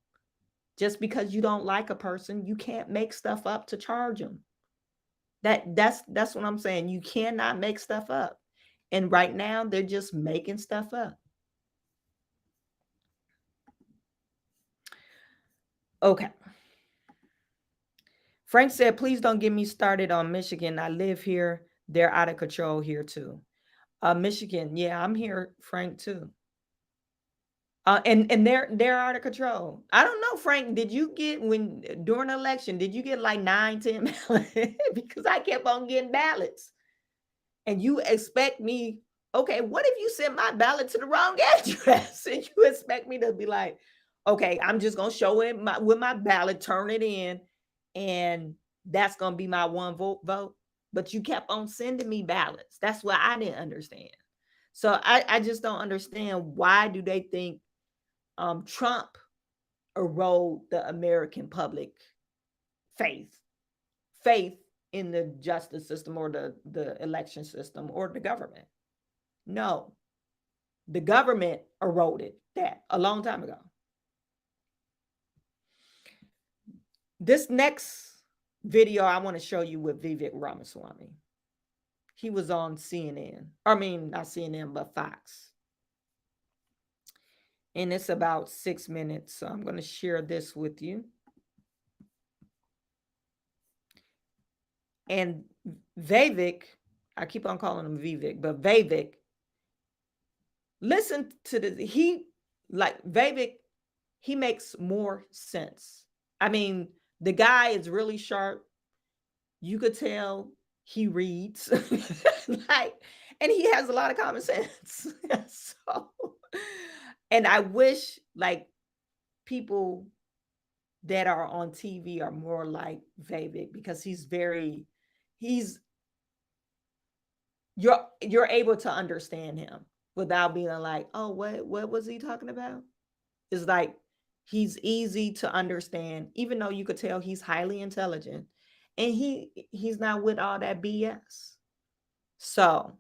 [SPEAKER 1] Just because you don't like a person, you can't make stuff up to charge them. That's what I'm saying. You cannot make stuff up. And right now, they're just making stuff up. Okay. Frank said, please don't get me started on Michigan. I live here. They're out of control here too. Michigan, yeah, I'm here, Frank, too. And they're out of control. I don't know, Frank. Did you get during the election? Did you get like 9, 10 ballots? Because I kept on getting ballots, and you expect me? Okay, what if you sent my ballot to the wrong address, and you expect me to be like, okay, I'm just gonna show it with my ballot, turn it in, and that's gonna be my one vote? But you kept on sending me ballots. That's what I didn't understand. So I just don't understand, why do they think Trump erode the American public faith in the justice system or the election system or the government? No, the government eroded that a long time ago. This next video I want to show you with Vivek Ramaswamy. He was on CNN. I mean, not CNN, but Fox. And it's about 6 minutes. So I'm going to share this with you. And Vivek, I keep on calling him Vivek, but Vivek, listen to this. Vivek, he makes more sense. I mean, the guy is really sharp. You could tell he reads, and he has a lot of common sense. So, and I wish people that are on TV are more like Vivek, because you're able to understand him without being like, oh, what was he talking about? It's like he's easy to understand, even though you could tell he's highly intelligent, and he's not with all that BS. So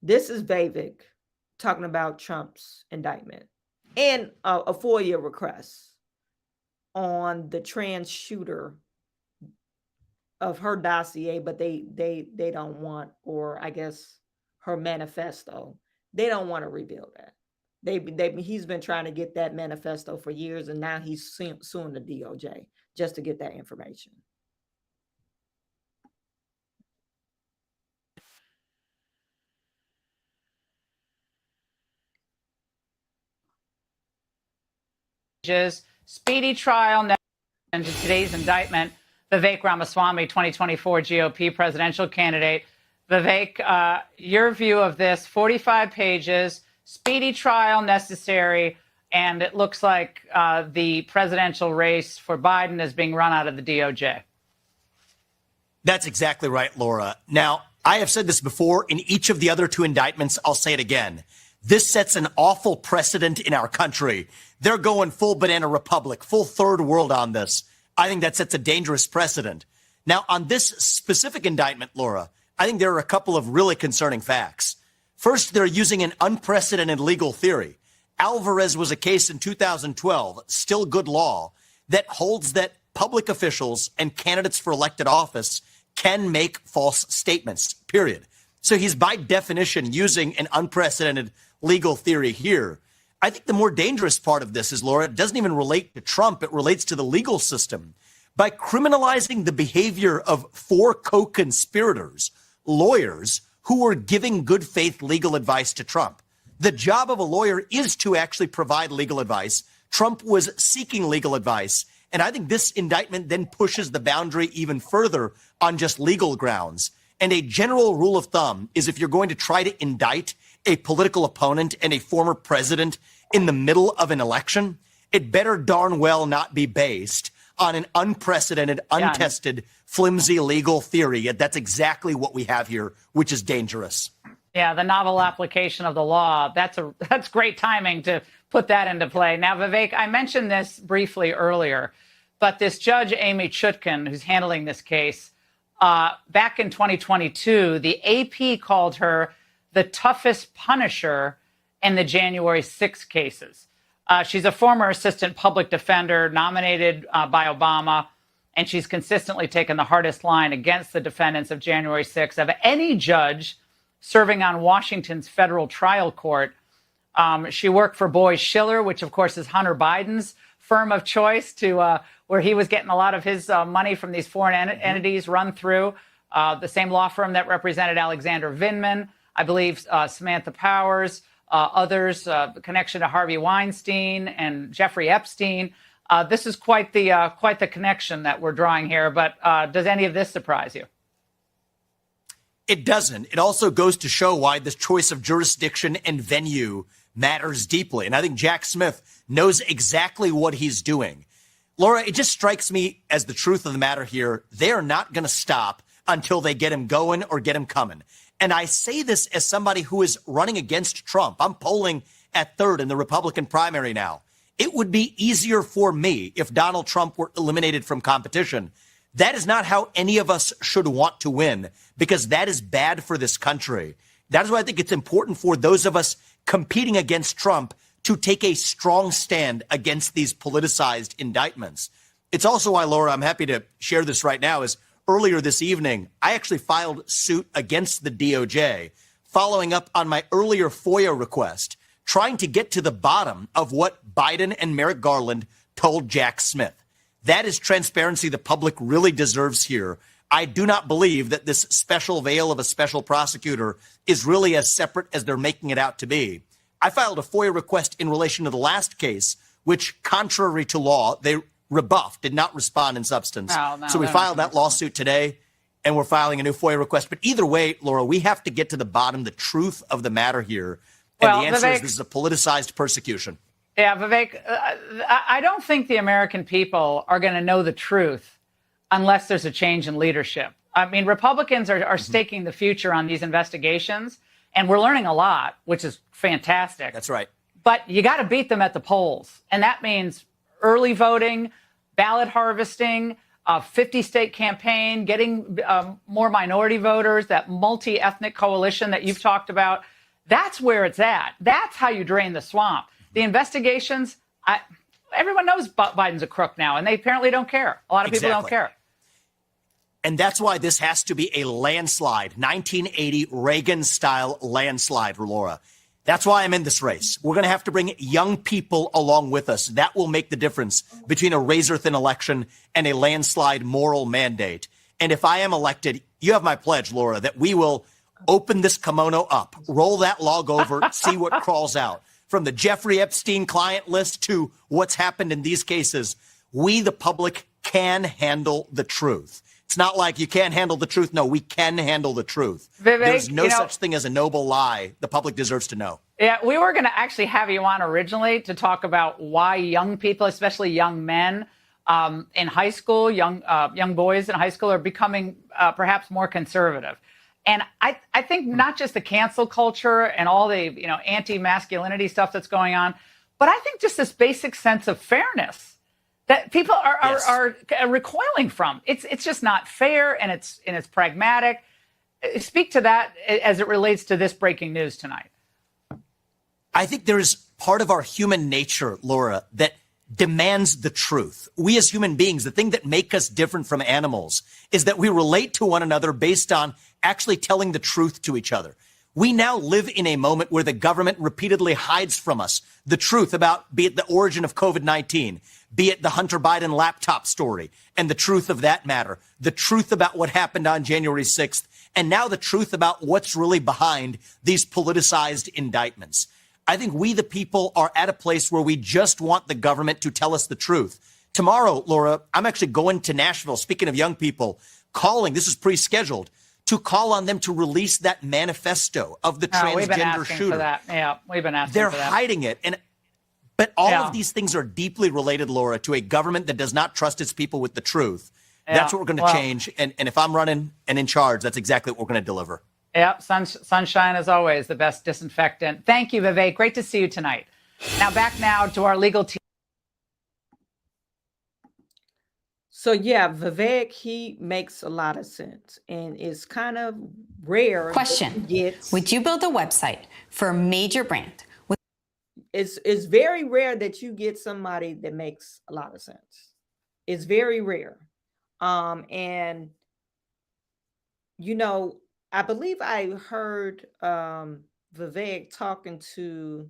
[SPEAKER 1] this is Vivek talking about Trump's indictment and a FOIA request on the trans shooter of her dossier, but they don't want, or I guess her manifesto, they don't want to reveal that. He's been trying to get that manifesto for years, and now he's suing the DOJ just to get that information.
[SPEAKER 11] speedy trial into today's indictment. Vivek Ramaswamy, 2024 GOP presidential candidate. Vivek, your view of this, 45 pages, speedy trial necessary, and it looks like the presidential race for Biden is being run out of the DOJ.
[SPEAKER 12] That's exactly right, Laura. Now, I have said this before in each of the other two indictments. I'll say it again. This sets an awful precedent in our country. They're going full banana republic, full third world on this. I think that sets a dangerous precedent. Now, on this specific indictment, Laura, I think there are a couple of really concerning facts. First, they're using an unprecedented legal theory. Alvarez was a case in 2012, still good law, that holds that public officials and candidates for elected office can make false statements, period. So he's by definition using an unprecedented legal theory here. I think the more dangerous part of this is, Laura, it doesn't even relate to Trump. It relates to the legal system. By criminalizing the behavior of 4 co-conspirators, lawyers who were giving good faith legal advice to Trump. The job of a lawyer is to actually provide legal advice. Trump was seeking legal advice. And I think this indictment then pushes the boundary even further on just legal grounds. And a general rule of thumb is if you're going to try to indict a political opponent and a former president in the middle of an election, it better darn well not be based on an unprecedented, untested, flimsy legal theory. That's exactly what we have here, which is dangerous.
[SPEAKER 11] Yeah, the novel application of the law. That's great timing to put that into play. Now, Vivek, I mentioned this briefly earlier, but this judge, Amy Chutkan, who's handling this case, back in 2022, the AP called her the toughest punisher in the January 6 cases. She's a former assistant public defender nominated by Obama, and she's consistently taken the hardest line against the defendants of January 6 of any judge serving on Washington's federal trial court. She worked for Boies Schiller, which, of course, is Hunter Biden's firm of choice, where he was getting a lot of his money from these foreign entities run through. The same law firm that represented Alexander Vindman, I believe Samantha Powers, others, connection to Harvey Weinstein and Jeffrey Epstein. This is quite the connection that we're drawing here. But does any of this surprise you?
[SPEAKER 12] It doesn't. It also goes to show why the choice of jurisdiction and venue matters deeply. And I think Jack Smith knows exactly what he's doing. Laura, it just strikes me as the truth of the matter here. They are not going to stop until they get him going or get him coming. And I say this as somebody who is running against Trump. I'm polling at third in the Republican primary now. It would be easier for me if Donald Trump were eliminated from competition. That is not how any of us should want to win, because that is bad for this country. That is why I think it's important for those of us competing against Trump to take a strong stand against these politicized indictments. It's also why, Laura, I'm happy to share this right now, is earlier this evening, I actually filed suit against the DOJ, following up on my earlier FOIA request, trying to get to the bottom of what Biden and Merrick Garland told Jack Smith. That is transparency the public really deserves here. I do not believe that this special veil of a special prosecutor is really as separate as they're making it out to be. I filed a FOIA request in relation to the last case, which, contrary to law, they rebuffed, did not respond in substance. So we filed that lawsuit today, and we're filing a new FOIA request. But either way, Laura, we have to get to the bottom, the truth of the matter here. And the answer is this is a politicized persecution.
[SPEAKER 11] Yeah, Vivek, I don't think the American people are going to know the truth unless there's a change in leadership. I mean, Republicans are staking the future on these investigations, and we're learning a lot, which is fantastic.
[SPEAKER 12] That's right.
[SPEAKER 11] But you got to beat them at the polls. And that means early voting, ballot harvesting, 50-state campaign, getting more minority voters, that multi-ethnic coalition that you've talked about. That's where it's at. That's how you drain the swamp. The investigations, everyone knows Biden's a crook now, and they apparently don't care. A lot of people don't care.
[SPEAKER 12] And that's why this has to be a landslide, 1980 Reagan-style landslide, Laura. That's why I'm in this race. We're going to have to bring young people along with us. That will make the difference between a razor-thin election and a landslide moral mandate. And if I am elected, you have my pledge, Laura, that we will open this kimono up, roll that log over, see what crawls out. from the Jeffrey Epstein client list to what's happened in these cases, we, the public, can handle the truth. It's not like you can't handle the truth. No, we can handle the truth.
[SPEAKER 11] Vivek,
[SPEAKER 12] There's no such thing as a noble lie. The public deserves to know.
[SPEAKER 11] Yeah, we were going to actually have you on originally to talk about why young people, especially young men in high school, young boys in high school, are becoming perhaps more conservative. And I think not just the cancel culture and all the anti-masculinity stuff that's going on, but I think just this basic sense of fairness that people are recoiling from. It's just not fair, and it's pragmatic. Speak to that as it relates to this breaking news tonight.
[SPEAKER 12] I think there's part of our human nature, Laura, that demands the truth. We as human beings, the thing that make us different from animals is that we relate to one another based on actually telling the truth to each other. We now live in a moment where the government repeatedly hides from us the truth about, be it the origin of COVID-19, be it the Hunter Biden laptop story, and the truth of that matter, the truth about what happened on January 6th, and now the truth about what's really behind these politicized indictments. I think we, the people, are at a place where we just want the government to tell us the truth. Tomorrow, Laura, I'm actually going to Nashville, speaking of young people, this is pre-scheduled, to call on them to release that manifesto of the transgender shooter.
[SPEAKER 11] For that. Yeah, we've been asking
[SPEAKER 12] They're
[SPEAKER 11] for that.
[SPEAKER 12] hiding it. But all of these things are deeply related, Laura, to a government that does not trust its people with the truth. That's what we're going to change. And if I'm running and in charge, that's exactly what we're going to deliver.
[SPEAKER 11] Yep, sunshine as always, the best disinfectant. Thank you, Vivek. Great to see you tonight. Back to our legal team.
[SPEAKER 1] So yeah, Vivek, he makes a lot of sense, and it's kind of rare.
[SPEAKER 13] Question: would you build a website for a major brand?
[SPEAKER 1] It's very rare that you get somebody that makes a lot of sense. It's very rare. And I believe I heard Vivek talking to,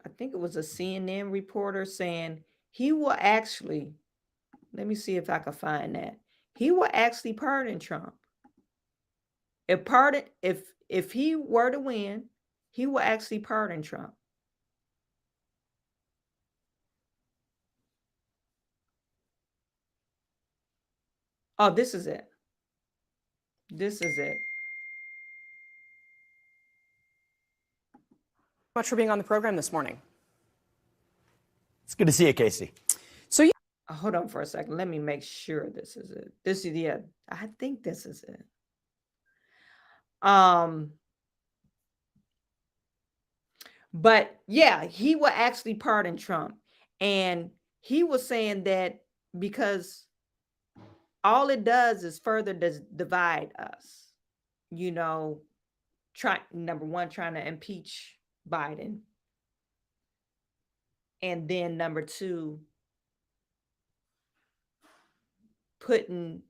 [SPEAKER 1] I think it was a CNN reporter, saying he will actually, let me see if I can find that. He will actually pardon Trump. If he were to win, he will actually pardon Trump. Oh, this is it. This is it.
[SPEAKER 14] Much for being on the program this morning.
[SPEAKER 12] It's good to see you, Casey.
[SPEAKER 14] So
[SPEAKER 1] hold on for a second. Let me make sure this is it. This is I think this is it. But yeah, he will actually pardon Trump. And he was saying that because all it does is further divide us. Number one, trying to impeach Biden. And then number two, convicting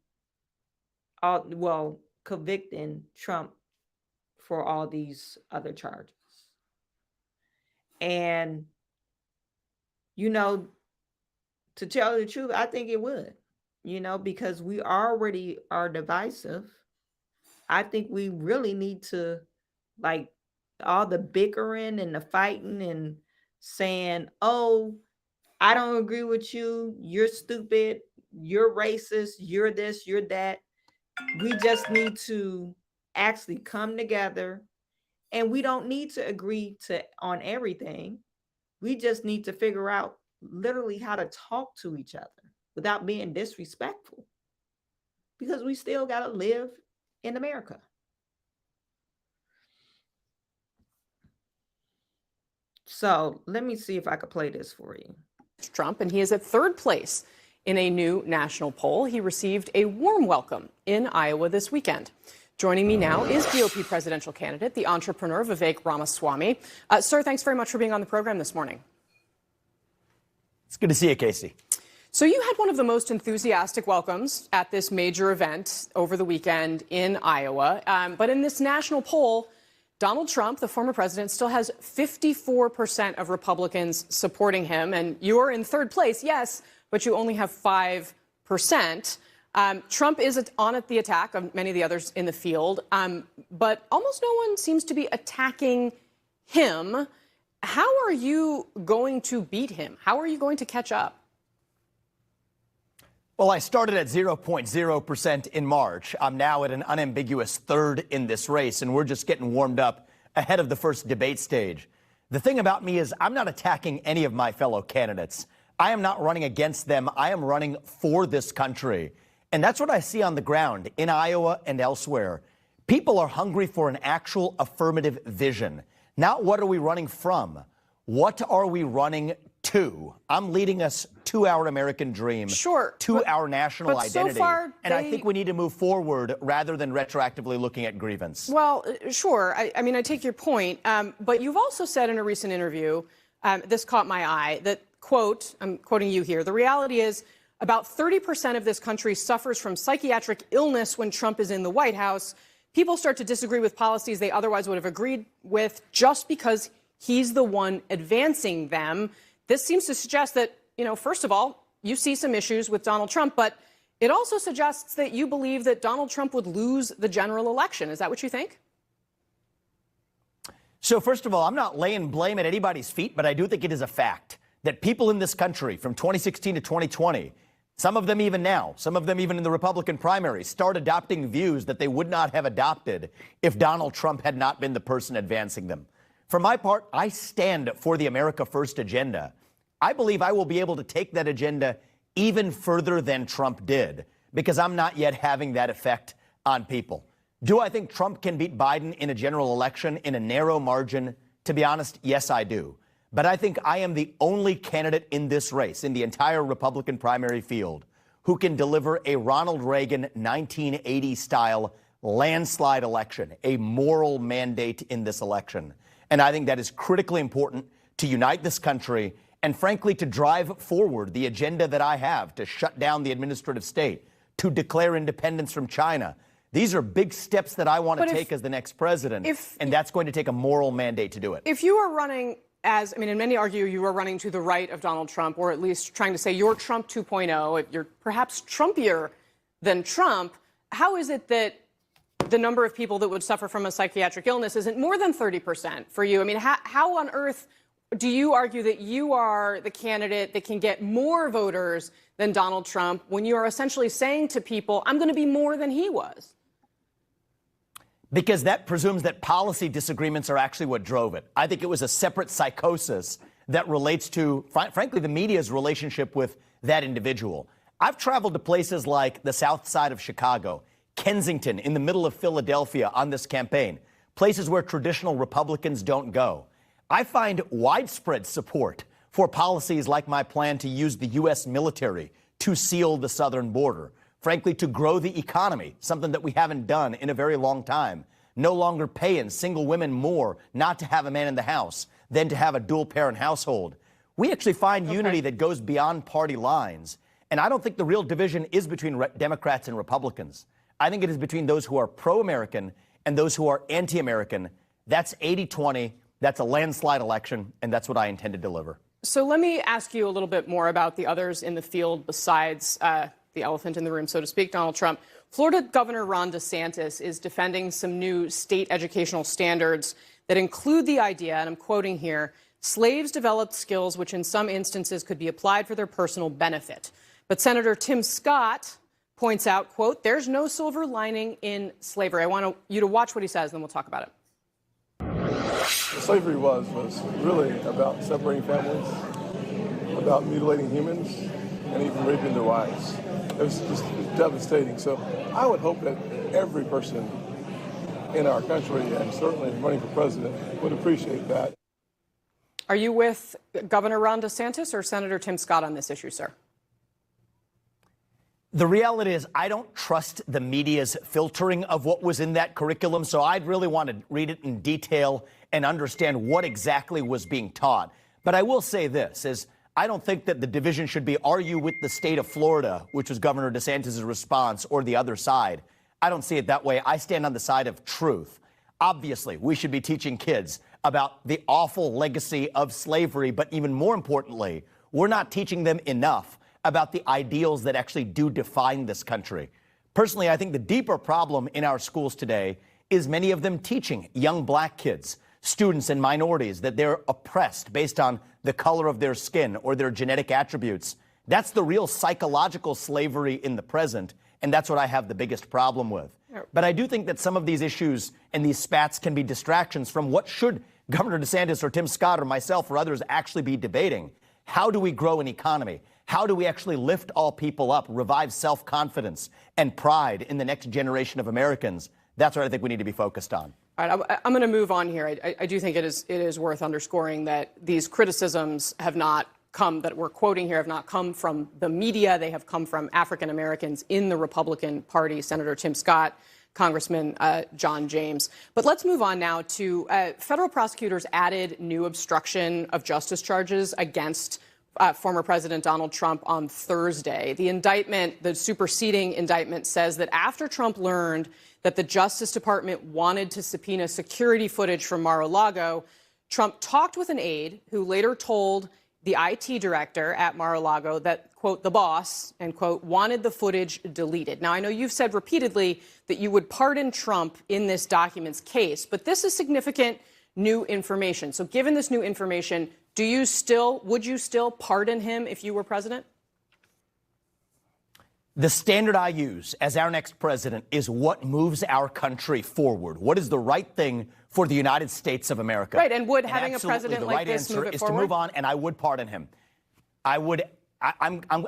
[SPEAKER 1] Trump for all these other charges. And, to tell the truth, I think it would, because we already are divisive. I think we really need to, all the bickering and the fighting and saying, oh, I don't agree with you, you're stupid, you're racist, you're this, you're that. We just need to actually come together, and we don't need to agree on everything. We just need to figure out literally how to talk to each other without being disrespectful, because we still got to live in America. So let me see if I could play this for you.
[SPEAKER 14] Trump, and he is at third place in a new national poll. He received a warm welcome in Iowa this weekend. Joining me now is GOP presidential candidate, the entrepreneur Vivek Ramaswamy. Sir, thanks very much for being on the program this morning.
[SPEAKER 12] It's good to see you, Casey.
[SPEAKER 14] So you had one of the most enthusiastic welcomes at this major event over the weekend in Iowa. But in this national poll, Donald Trump, the former president, still has 54% of Republicans supporting him. And you're in third place, yes, but you only have 5%. Trump is on the attack of many of the others in the field, but almost no one seems to be attacking him. How are you going to beat him? How are you going to catch up?
[SPEAKER 12] Well, I started at 0.0% in March. I'm now at an unambiguous third in this race, and we're just getting warmed up ahead of the first debate stage. The thing about me is I'm not attacking any of my fellow candidates. I am not running against them. I am running for this country. And that's what I see on the ground in Iowa and elsewhere. People are hungry for an actual affirmative vision. Not what are we running from? What are we running to? I'm leading us to our American dream, to our national identity.
[SPEAKER 14] So far,
[SPEAKER 12] and I think we need to move forward rather than retroactively looking at grievance.
[SPEAKER 14] Well, sure. I mean, I take your point. But you've also said in a recent interview, this caught my eye, that, quote, I'm quoting you here, the reality is about 30% of this country suffers from psychiatric illness when Trump is in the White House. People start to disagree with policies they otherwise would have agreed with just because he's the one advancing them. This seems to suggest that, first of all, you see some issues with Donald Trump, but it also suggests that you believe that Donald Trump would lose the general election. Is that what you think?
[SPEAKER 12] So first of all, I'm not laying blame at anybody's feet, but I do think it is a fact that people in this country from 2016 to 2020, some of them even now, some of them even in the Republican primary, start adopting views that they would not have adopted if Donald Trump had not been the person advancing them. For my part, I stand for the America First agenda. I believe I will be able to take that agenda even further than Trump did because I'm not yet having that effect on people. Do I think Trump can beat Biden in a general election in a narrow margin? To be honest, yes, I do. But I think I am the only candidate in this race, in the entire Republican primary field, who can deliver a Ronald Reagan 1980-style landslide election, a moral mandate in this election. And I think that is critically important to unite this country and, frankly, to drive forward the agenda that I have to shut down the administrative state, to declare independence from China. These are big steps that I want to take as the next president, and that's going to take a moral mandate to do it.
[SPEAKER 14] If you are running and many argue you are running to the right of Donald Trump, or at least trying to say you're Trump 2.0, you're perhaps Trumpier than Trump, how is it that the number of people that would suffer from a psychiatric illness isn't more than 30% for you? I mean, how on earth do you argue that you are the candidate that can get more voters than Donald Trump when you are essentially saying to people, I'm going to be more than he was?
[SPEAKER 12] Because that presumes that policy disagreements are actually what drove it. I think it was a separate psychosis that relates to, frankly, the media's relationship with that individual. I've traveled to places like the south side of Chicago, Kensington, in the middle of Philadelphia on this campaign, places where traditional Republicans don't go. I find widespread support for policies like my plan to use the U.S. military to seal the southern border. Frankly, to grow the economy, something that we haven't done in a very long time. No longer paying single women more not to have a man in the house than to have a dual-parent household. We actually find unity that goes beyond party lines. And I don't think the real division is between Democrats and Republicans. I think it is between those who are pro-American and those who are anti-American. That's 80-20. That's a landslide election, and that's what I intend to deliver.
[SPEAKER 14] So let me ask you a little bit more about the others in the field besides the elephant in the room, so to speak, Donald Trump. Florida Governor Ron DeSantis is defending some new state educational standards that include the idea, and I'm quoting here, slaves developed skills which in some instances could be applied for their personal benefit. But Senator Tim Scott points out, quote, there's no silver lining in slavery. I want you to watch what he says, then we'll talk about it.
[SPEAKER 15] Slavery was really about separating families, about mutilating humans, and even raping their wives. It was just devastating. So I would hope that every person in our country, and certainly running for president, would appreciate that.
[SPEAKER 14] Are you with Governor Ron DeSantis or Senator Tim Scott on this issue, sir?
[SPEAKER 12] The reality is I don't trust the media's filtering of what was in that curriculum, so I'd really want to read it in detail and understand what exactly was being taught. But I will say this, is I don't think that the division should be, are you with the state of Florida, which was Governor DeSantis' response, or the other side. I don't see it that way. I stand on the side of truth. Obviously, we should be teaching kids about the awful legacy of slavery, but even more importantly, we're not teaching them enough about the ideals that actually do define this country. Personally, I think the deeper problem in our schools today is many of them teaching young black kids students and minorities, that they're oppressed based on the color of their skin or their genetic attributes. That's the real psychological slavery in the present, and that's what I have the biggest problem with. But I do think that some of these issues and these spats can be distractions from what should Governor DeSantis or Tim Scott or myself or others actually be debating. How do we grow an economy? How do we actually lift all people up, revive self-confidence and pride in the next generation of Americans? That's what I think we need to be focused on.
[SPEAKER 14] All right, I'm going to move on here. I do think it is worth underscoring that these criticisms have not come, that we're quoting here, have not come from the media. They have come from African Americans in the Republican Party, Senator Tim Scott, Congressman John James. But let's move on now to federal prosecutors added new obstruction of justice charges against former President Donald Trump on Thursday. The indictment, the superseding indictment, says that after Trump learned that the Justice Department wanted to subpoena security footage from Mar-a-Lago, Trump talked with an aide who later told the IT director at Mar-a-Lago that, quote, the boss, end quote, wanted the footage deleted. Now, I know you've said repeatedly that you would pardon Trump in this document's case, but this is significant new information. So given this new information, would you still pardon him if you were president?
[SPEAKER 12] The standard I use as our next president is what moves our country forward. What is the right thing for the United States of America?
[SPEAKER 14] Right, and would having a president like this move it forward?
[SPEAKER 12] The right answer is to move on, and I would pardon him. I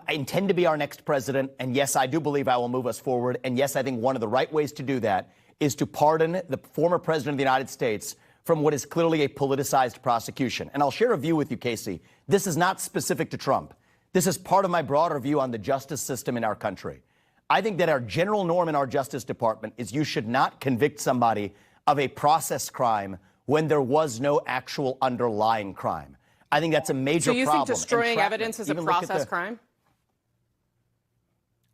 [SPEAKER 12] intend to be our next president, and yes, I do believe I will move us forward, and yes, I think one of the right ways to do that is to pardon the former president of the United States from what is clearly a politicized prosecution. And I'll share a view with you, Casey. This is not specific to Trump. This is part of my broader view on the justice system in our country. I think that our general norm in our Justice Department is you should not convict somebody of a process crime when there was no actual underlying crime. I think that's a major problem.
[SPEAKER 14] So you think destroying evidence is a process crime?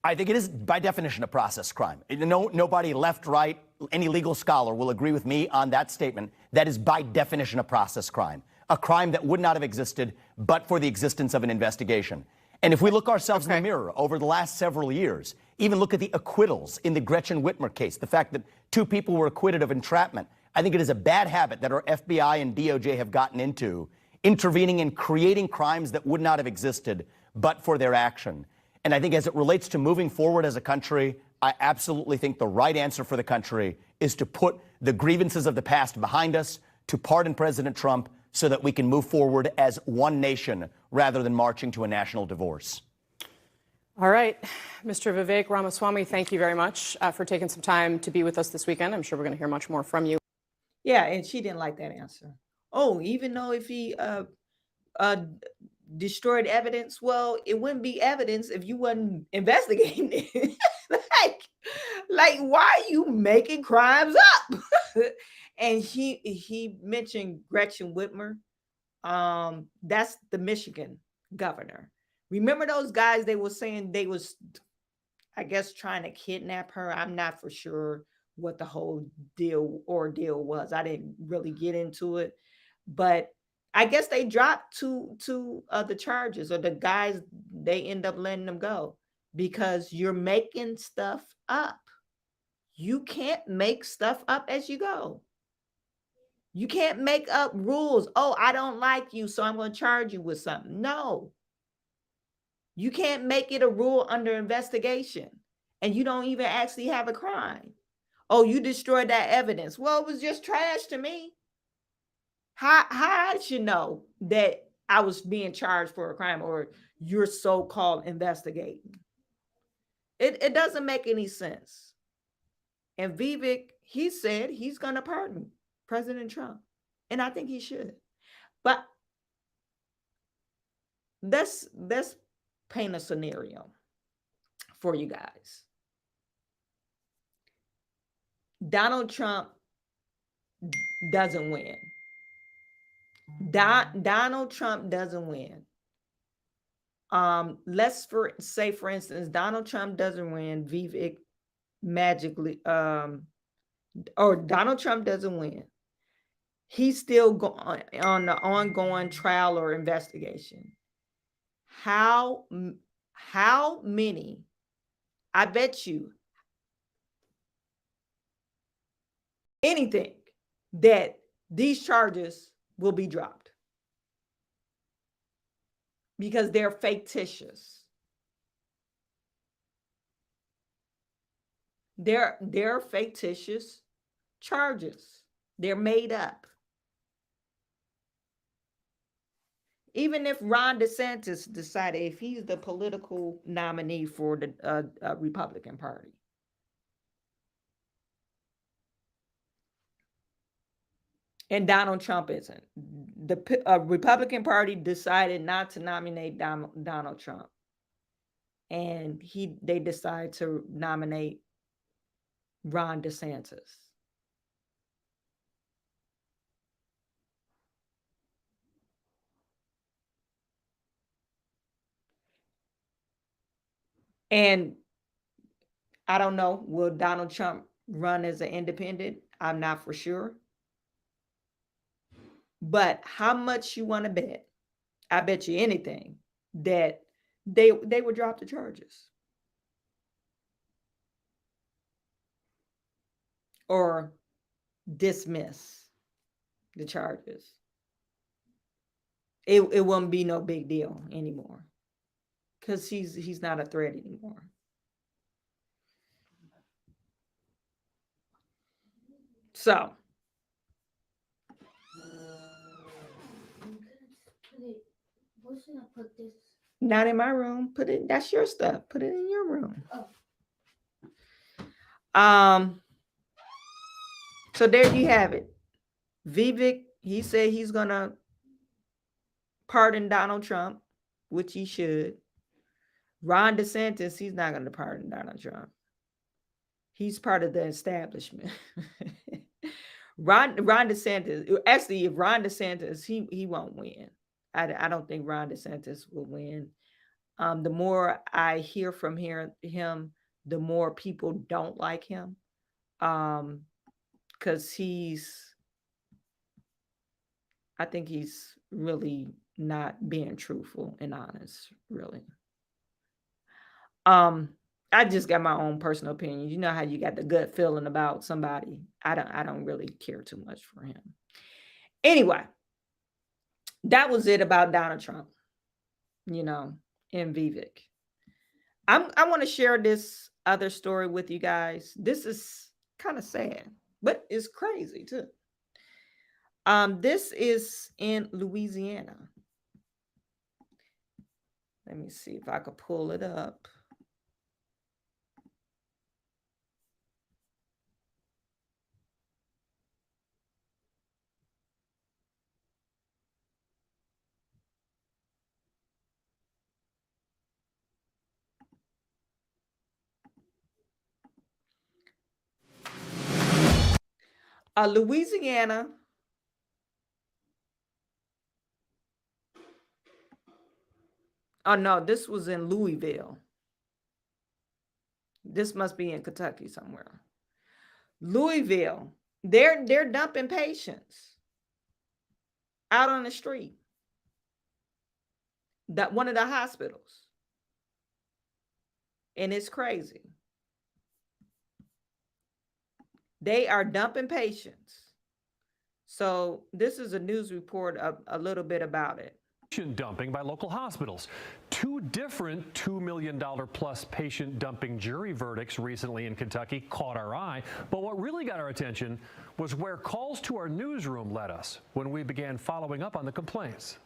[SPEAKER 12] I think it is, by definition, a process crime. Nobody, left, right, any legal scholar will agree with me on that statement. That is, by definition, a process crime. A crime that would not have existed but for the existence of an investigation. And if we look ourselves in the mirror over the last several years, even look at the acquittals in the Gretchen Whitmer case, the fact that 2 people were acquitted of entrapment, I think it is a bad habit that our FBI and DOJ have gotten into, intervening and creating crimes that would not have existed but for their action. And I think as it relates to moving forward as a country, I absolutely think the right answer for the country is to put the grievances of the past behind us, to pardon President Trump, so that we can move forward as one nation rather than marching to a national divorce.
[SPEAKER 14] All right. Mr. Vivek Ramaswamy, thank you very much for taking some time to be with us this weekend. I'm sure we're going to hear much more from you.
[SPEAKER 1] Yeah, and she didn't like that answer. Oh, even though if he destroyed evidence, well, it wouldn't be evidence if you wasn't investigating it. like, why are you making crimes up? And he mentioned Gretchen Whitmer. That's the Michigan governor. Remember those guys, they were saying they was, I guess, trying to kidnap her. I'm not for sure what the whole ordeal was. I didn't really get into it. But I guess they dropped two of the charges, or the guys, they end up letting them go because you're making stuff up. You can't make stuff up as you go. You can't make up rules. Oh, I don't like you, so I'm going to charge you with something. No. You can't make it a rule under investigation, and you don't even actually have a crime. Oh, you destroyed that evidence. Well, it was just trash to me. How I should know that I was being charged for a crime or you're so-called investigating? It doesn't make any sense. And Vivek, he said he's going to pardon President Trump. And I think he should. But let's paint a scenario for you guys. Donald Trump doesn't win. Donald Trump doesn't win. Let's say, for instance, Donald Trump doesn't win. Vivek magically, or Donald Trump doesn't win. He's still on the ongoing trial or investigation. How many? I bet you anything that these charges will be dropped because they're fictitious. They're fictitious charges. They're made up. Even if Ron DeSantis decided if he's the political nominee for the Republican Party, and Donald Trump isn't, the Republican Party decided not to nominate Donald Trump, and they decide to nominate Ron DeSantis. And I don't know, will Donald Trump run as an independent? I'm not for sure. But how much you want to bet? I bet you anything that they would drop the charges. Or dismiss the charges. It won't be no big deal anymore. Because he's not a threat anymore. So
[SPEAKER 16] Where should I put this?
[SPEAKER 1] Not in my room. Put it, that's your stuff. Put it in your room. So there you have it. Vivek, he said he's gonna pardon Donald Trump, which he should. Ron DeSantis, he's not gonna pardon Donald Trump. He's part of the establishment. Ron DeSantis, actually, if Ron DeSantis, he won't win. I don't think Ron DeSantis will win. The more I hear from him, the more people don't like him. Because I think he's really not being truthful and honest, really. I just got my own personal opinion. You know how you got the gut feeling about somebody. I don't really care too much for him. Anyway, that was it about Donald Trump, and Vivek. I want to share this other story with you guys. This is kind of sad, but it's crazy too. This is in Louisiana. Let me see if I could pull it up. Louisiana. Oh no, this was in Louisville. This must be in Kentucky somewhere. Louisville. They're dumping patients out on the street. That one of the hospitals. And it's crazy. They are dumping patients. So this is a news report a little bit about it.
[SPEAKER 17] Dumping by local hospitals. Two different $2 million plus patient dumping jury verdicts recently in Kentucky caught our eye. But what really got our attention was where calls to our newsroom led us when we began following up on the complaints.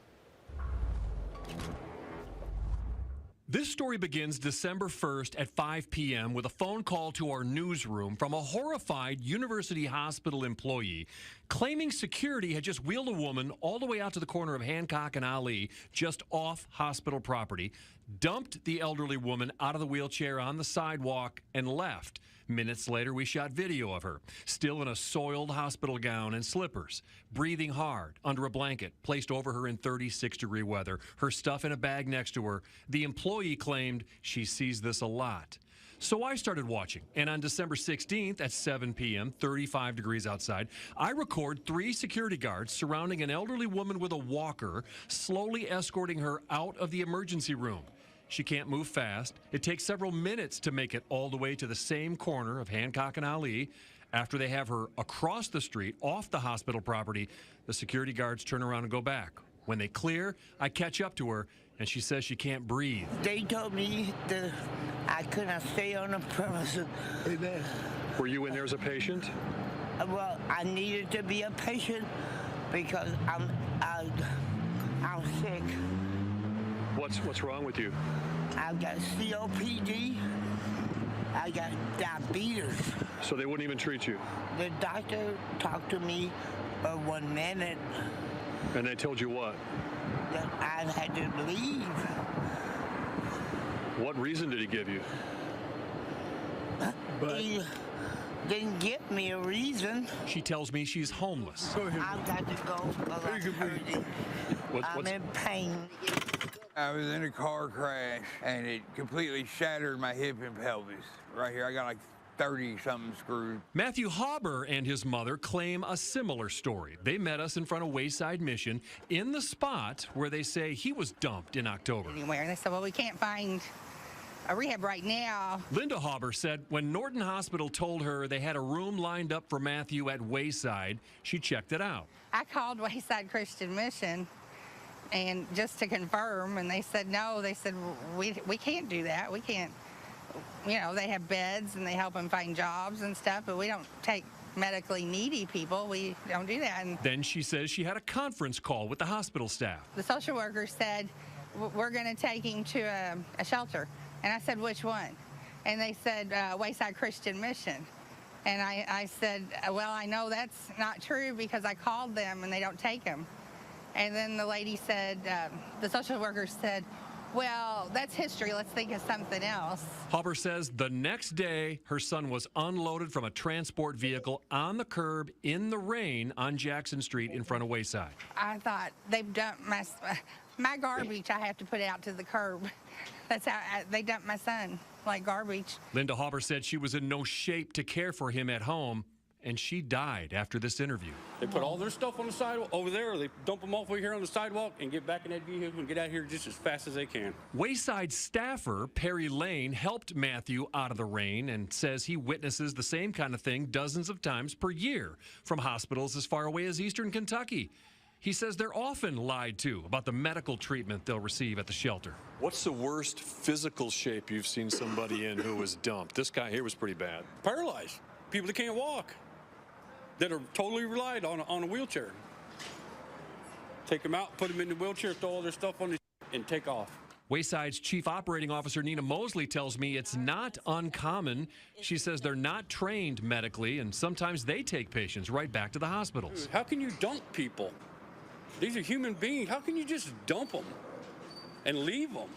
[SPEAKER 17] This story begins December 1st at 5 p.m. with a phone call to our newsroom from a horrified University Hospital employee claiming security had just wheeled a woman all the way out to the corner of Hancock and Ali, just off hospital property, dumped the elderly woman out of the wheelchair on the sidewalk, and left. Minutes later, we shot video of her, still in a soiled hospital gown and slippers, breathing hard under a blanket placed over her in 36-degree weather, her stuff in a bag next to her. The employee claimed she sees this a lot. So I started watching, and on December 16th at 7 p.m., 35 degrees outside, I record 3 security guards surrounding an elderly woman with a walker, slowly escorting her out of the emergency room. She can't move fast. It takes several minutes to make it all the way to the same corner of Hancock and Ali. After they have her across the street, off the hospital property, the security guards turn around and go back. When they clear, I catch up to her, and she says she can't breathe.
[SPEAKER 18] They told me that I couldn't stay on the premises. Amen.
[SPEAKER 17] Were you in there as a patient?
[SPEAKER 18] Well, I needed to be a patient because I'm sick.
[SPEAKER 17] What's wrong with you?
[SPEAKER 18] I've got COPD. I got diabetes.
[SPEAKER 17] So they wouldn't even treat you?
[SPEAKER 18] The doctor talked to me for 1 minute.
[SPEAKER 17] And they told you what?
[SPEAKER 18] That I had to leave.
[SPEAKER 17] What reason did he give you?
[SPEAKER 18] He didn't give me a reason.
[SPEAKER 17] She tells me she's homeless.
[SPEAKER 18] I've got to go because I'm hurting. I'm in pain.
[SPEAKER 19] I was in a car crash, and it completely shattered my hip and pelvis. Right here, I got like 30-something screws.
[SPEAKER 17] Matthew Hauber and his mother claim a similar story. They met us in front of Wayside Mission in the spot where they say he was dumped in October.
[SPEAKER 20] Anywhere. And they said, well, we can't find a rehab right now.
[SPEAKER 17] Linda Hauber said when Norton Hospital told her they had a room lined up for Matthew at Wayside, she checked it out.
[SPEAKER 20] I called Wayside Christian Mission and just to confirm, and they said no. They said we can't do that. We can't. You know, they have beds and they help them find jobs and stuff, but we don't take medically needy people. We don't do that. And
[SPEAKER 17] then she says she had a conference call with the hospital staff.
[SPEAKER 20] the social worker said, we're going to take him to a shelter. And I said, which one? And they said, Wayside Christian Mission. And I said, well, I know that's not true because I called them and they don't take him. And then the lady said, the social worker said, well, that's history. Let's think of something else.
[SPEAKER 17] Hauber says the next day, her son was unloaded from a transport vehicle on the curb in the rain on Jackson Street in front of Wayside.
[SPEAKER 20] I thought they've dumped my garbage. I have to put out to the curb. That's how they dumped my son, like garbage.
[SPEAKER 17] Linda Hauber said she was in no shape to care for him at home, and she died after this interview.
[SPEAKER 21] They put all their stuff on the sidewalk over there, or they dump them off over here on the sidewalk and get back in that vehicle and get out here just as fast as they can.
[SPEAKER 17] Wayside staffer Perry Lane helped Matthew out of the rain and says he witnesses the same kind of thing dozens of times per year from hospitals as far away as Eastern Kentucky. He says they're often lied to about the medical treatment they'll receive at the shelter.
[SPEAKER 22] What's the worst physical shape you've seen somebody in who was dumped? This guy here was pretty bad.
[SPEAKER 21] Paralyzed. People that can't walk, that are totally relied on a wheelchair. Take them out, put them in the wheelchair, throw all their stuff on the and take off.
[SPEAKER 17] Wayside's Chief Operating Officer Nina Mosley tells me it's not uncommon. She says they're not trained medically, and sometimes they take patients right back to the hospitals.
[SPEAKER 21] How can you dump people? These are human beings. How can you just dump them and leave them?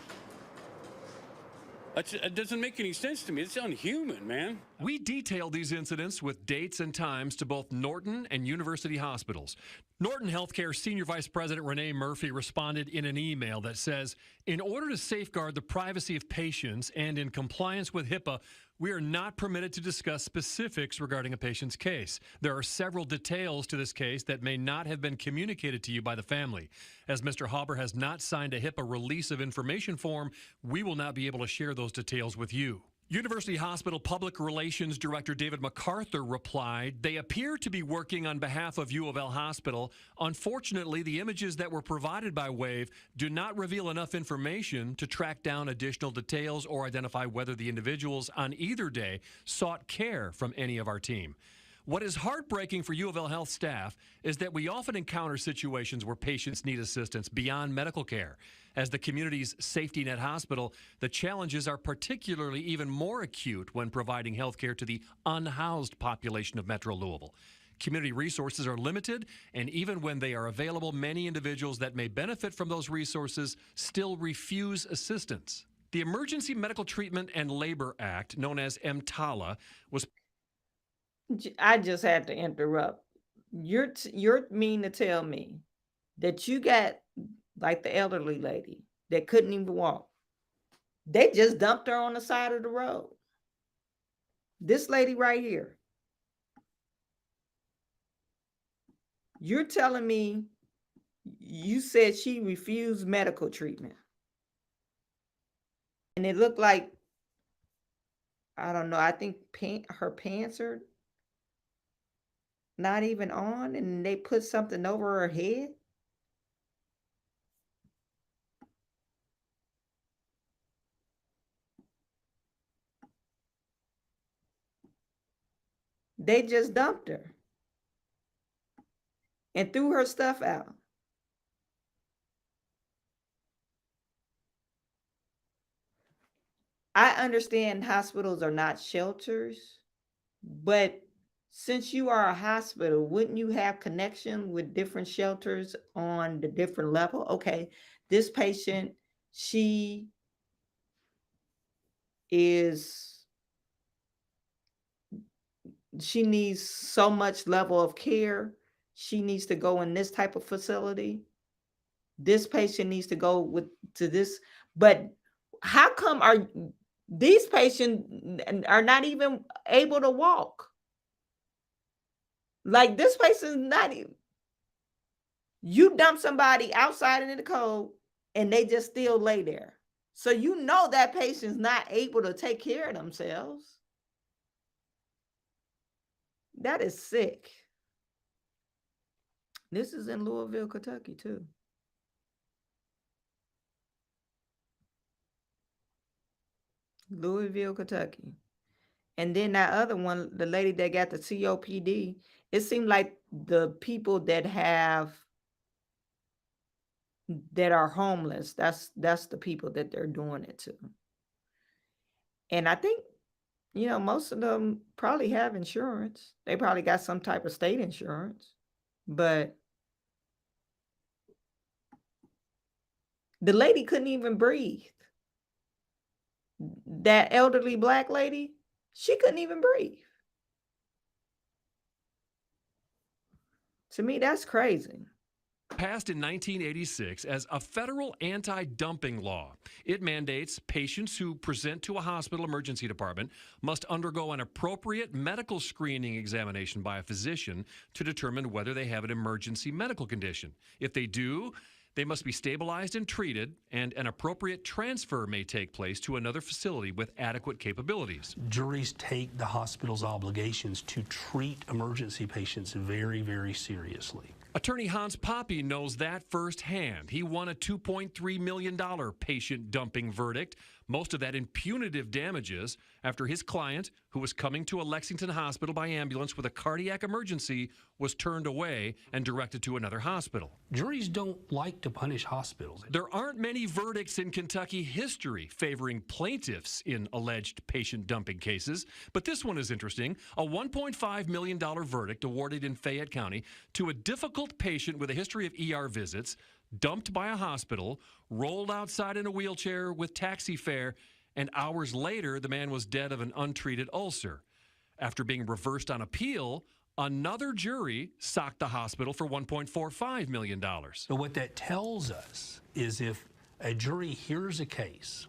[SPEAKER 21] It doesn't make any sense to me. It's unhuman, man.
[SPEAKER 17] We detailed these incidents with dates and times to both Norton and University hospitals. Norton Healthcare Senior Vice President Renee Murphy responded in an email that says, in order to safeguard the privacy of patients and in compliance with HIPAA, we are not permitted to discuss specifics regarding a patient's case. There are several details to this case that may not have been communicated to you by the family. As Mr. Hauber has not signed a HIPAA release of information form, we will not be able to share those details with you. University Hospital Public Relations Director David MacArthur replied, they appear to be working on behalf of U of L Hospital. Unfortunately, the images that were provided by WAVE do not reveal enough information to track down additional details or identify whether the individuals on either day sought care from any of our team. What is heartbreaking for U of L Health staff is that we often encounter situations where patients need assistance beyond medical care. As the community's safety net hospital, the challenges are particularly even more acute when providing health care to the unhoused population of Metro Louisville. Community resources are limited, and even when they are available, many individuals that may benefit from those resources still refuse assistance. The Emergency Medical Treatment and Labor Act, known as EMTALA, was...
[SPEAKER 1] I just had to interrupt. You're mean to tell me that you got like the elderly lady that couldn't even walk. They just dumped her on the side of the road. This lady right here. You're telling me you said she refused medical treatment. And it looked like, I don't know, I think her pants are not even on, and they put something over her head. They just dumped her and threw her stuff out. I understand hospitals are not shelters, but since you are a hospital, wouldn't you have connection with different shelters on the different level? Okay, this patient, she needs so much level of care. She needs to go in this type of facility. This patient needs to go to this. But how come these patients are not even able to walk? Like, this patient is not even. You dump somebody outside in the cold and they just still lay there. So you know that patient's not able to take care of themselves. That is sick. This is in Louisville, Kentucky, too. Louisville, Kentucky. And then that other one, the lady that got the COPD, it seemed like the people that are homeless, that's the people that they're doing it to. And I think, most of them probably have insurance. They probably got some type of state insurance. But the lady couldn't even breathe. That elderly Black lady, she couldn't even breathe. To me, that's crazy.
[SPEAKER 17] Passed in 1986 as a federal anti-dumping law. It mandates patients who present to a hospital emergency department must undergo an appropriate medical screening examination by a physician to determine whether they have an emergency medical condition. If they do, they must be stabilized and treated, and an appropriate transfer may take place to another facility with adequate capabilities.
[SPEAKER 2] Juries take the hospital's obligations to treat emergency patients very, very seriously.
[SPEAKER 17] Attorney Hans Poppy knows that firsthand. He won a $2.3 million patient dumping verdict, most of that in punitive damages, after his client, who was coming to a Lexington hospital by ambulance with a cardiac emergency, was turned away and directed to another hospital.
[SPEAKER 2] Juries don't like to punish hospitals.
[SPEAKER 17] There aren't many verdicts in Kentucky history favoring plaintiffs in alleged patient dumping cases, but this one is interesting. A $1.5 million verdict awarded in Fayette County to a difficult patient with a history of ER visits, dumped by a hospital, rolled outside in a wheelchair with taxi fare, and hours later, the man was dead of an untreated ulcer. After being reversed on appeal, another jury socked the hospital for $1.45 million.
[SPEAKER 2] So what that tells us is if a jury hears a case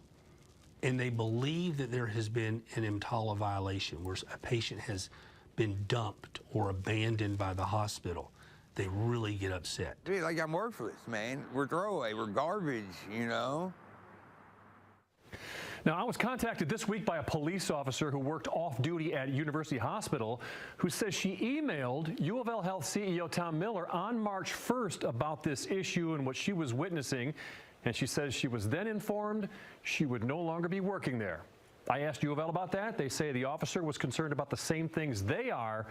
[SPEAKER 2] and they believe that there has been an EMTALA violation, where a patient has been dumped or abandoned by the hospital, they really get upset.
[SPEAKER 19] Dude, like, I'm worthless, man. We're throwaway. We're garbage, you know?
[SPEAKER 17] Now, I was contacted this week by a police officer who worked off-duty at University Hospital who says she emailed U of L Health CEO Tom Miller on March 1st about this issue and what she was witnessing, and she says she was then informed she would no longer be working there. I asked U of L about that. They say the officer was concerned about the same things they are,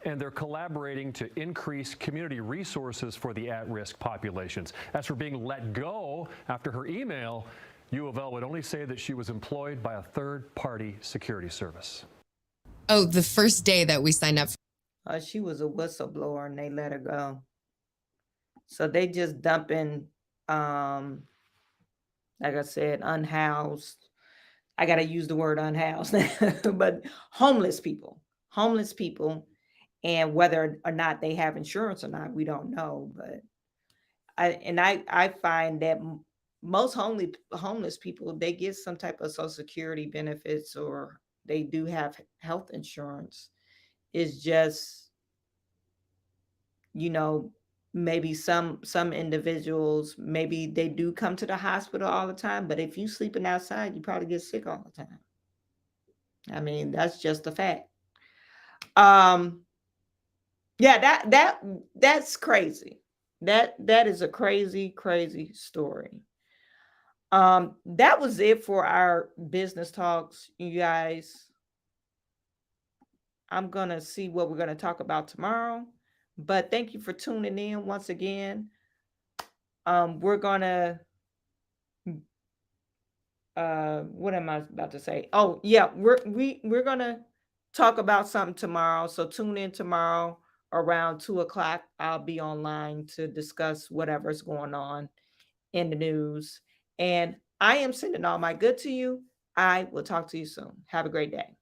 [SPEAKER 17] and they're collaborating to increase community resources for the at-risk populations. As for being let go after her email, U of L would only say that she was employed by a third-party security service.
[SPEAKER 3] Oh, the first day that we signed up.
[SPEAKER 1] She was a whistleblower and they let her go. So they just dumping, like I said, unhoused. I got to use the word unhoused, but homeless people. And whether or not they have insurance or not, we don't know. But I find that most homeless people, they get some type of Social Security benefits or they do have health insurance. It's just, maybe some individuals, maybe they do come to the hospital all the time, but if you sleeping outside, you probably get sick all the time. I mean, that's just a fact. Yeah, that's crazy. That is a crazy, crazy story. That was it for our business talks, you guys. I'm gonna see what we're gonna talk about tomorrow. But thank you for tuning in once again. We're gonna what am I about to say? Oh, yeah, we're gonna talk about something tomorrow. So tune in tomorrow around 2 o'clock. I'll be online to discuss whatever's going on in the news. And I am sending all my good to you. I will talk to you soon. Have a great day.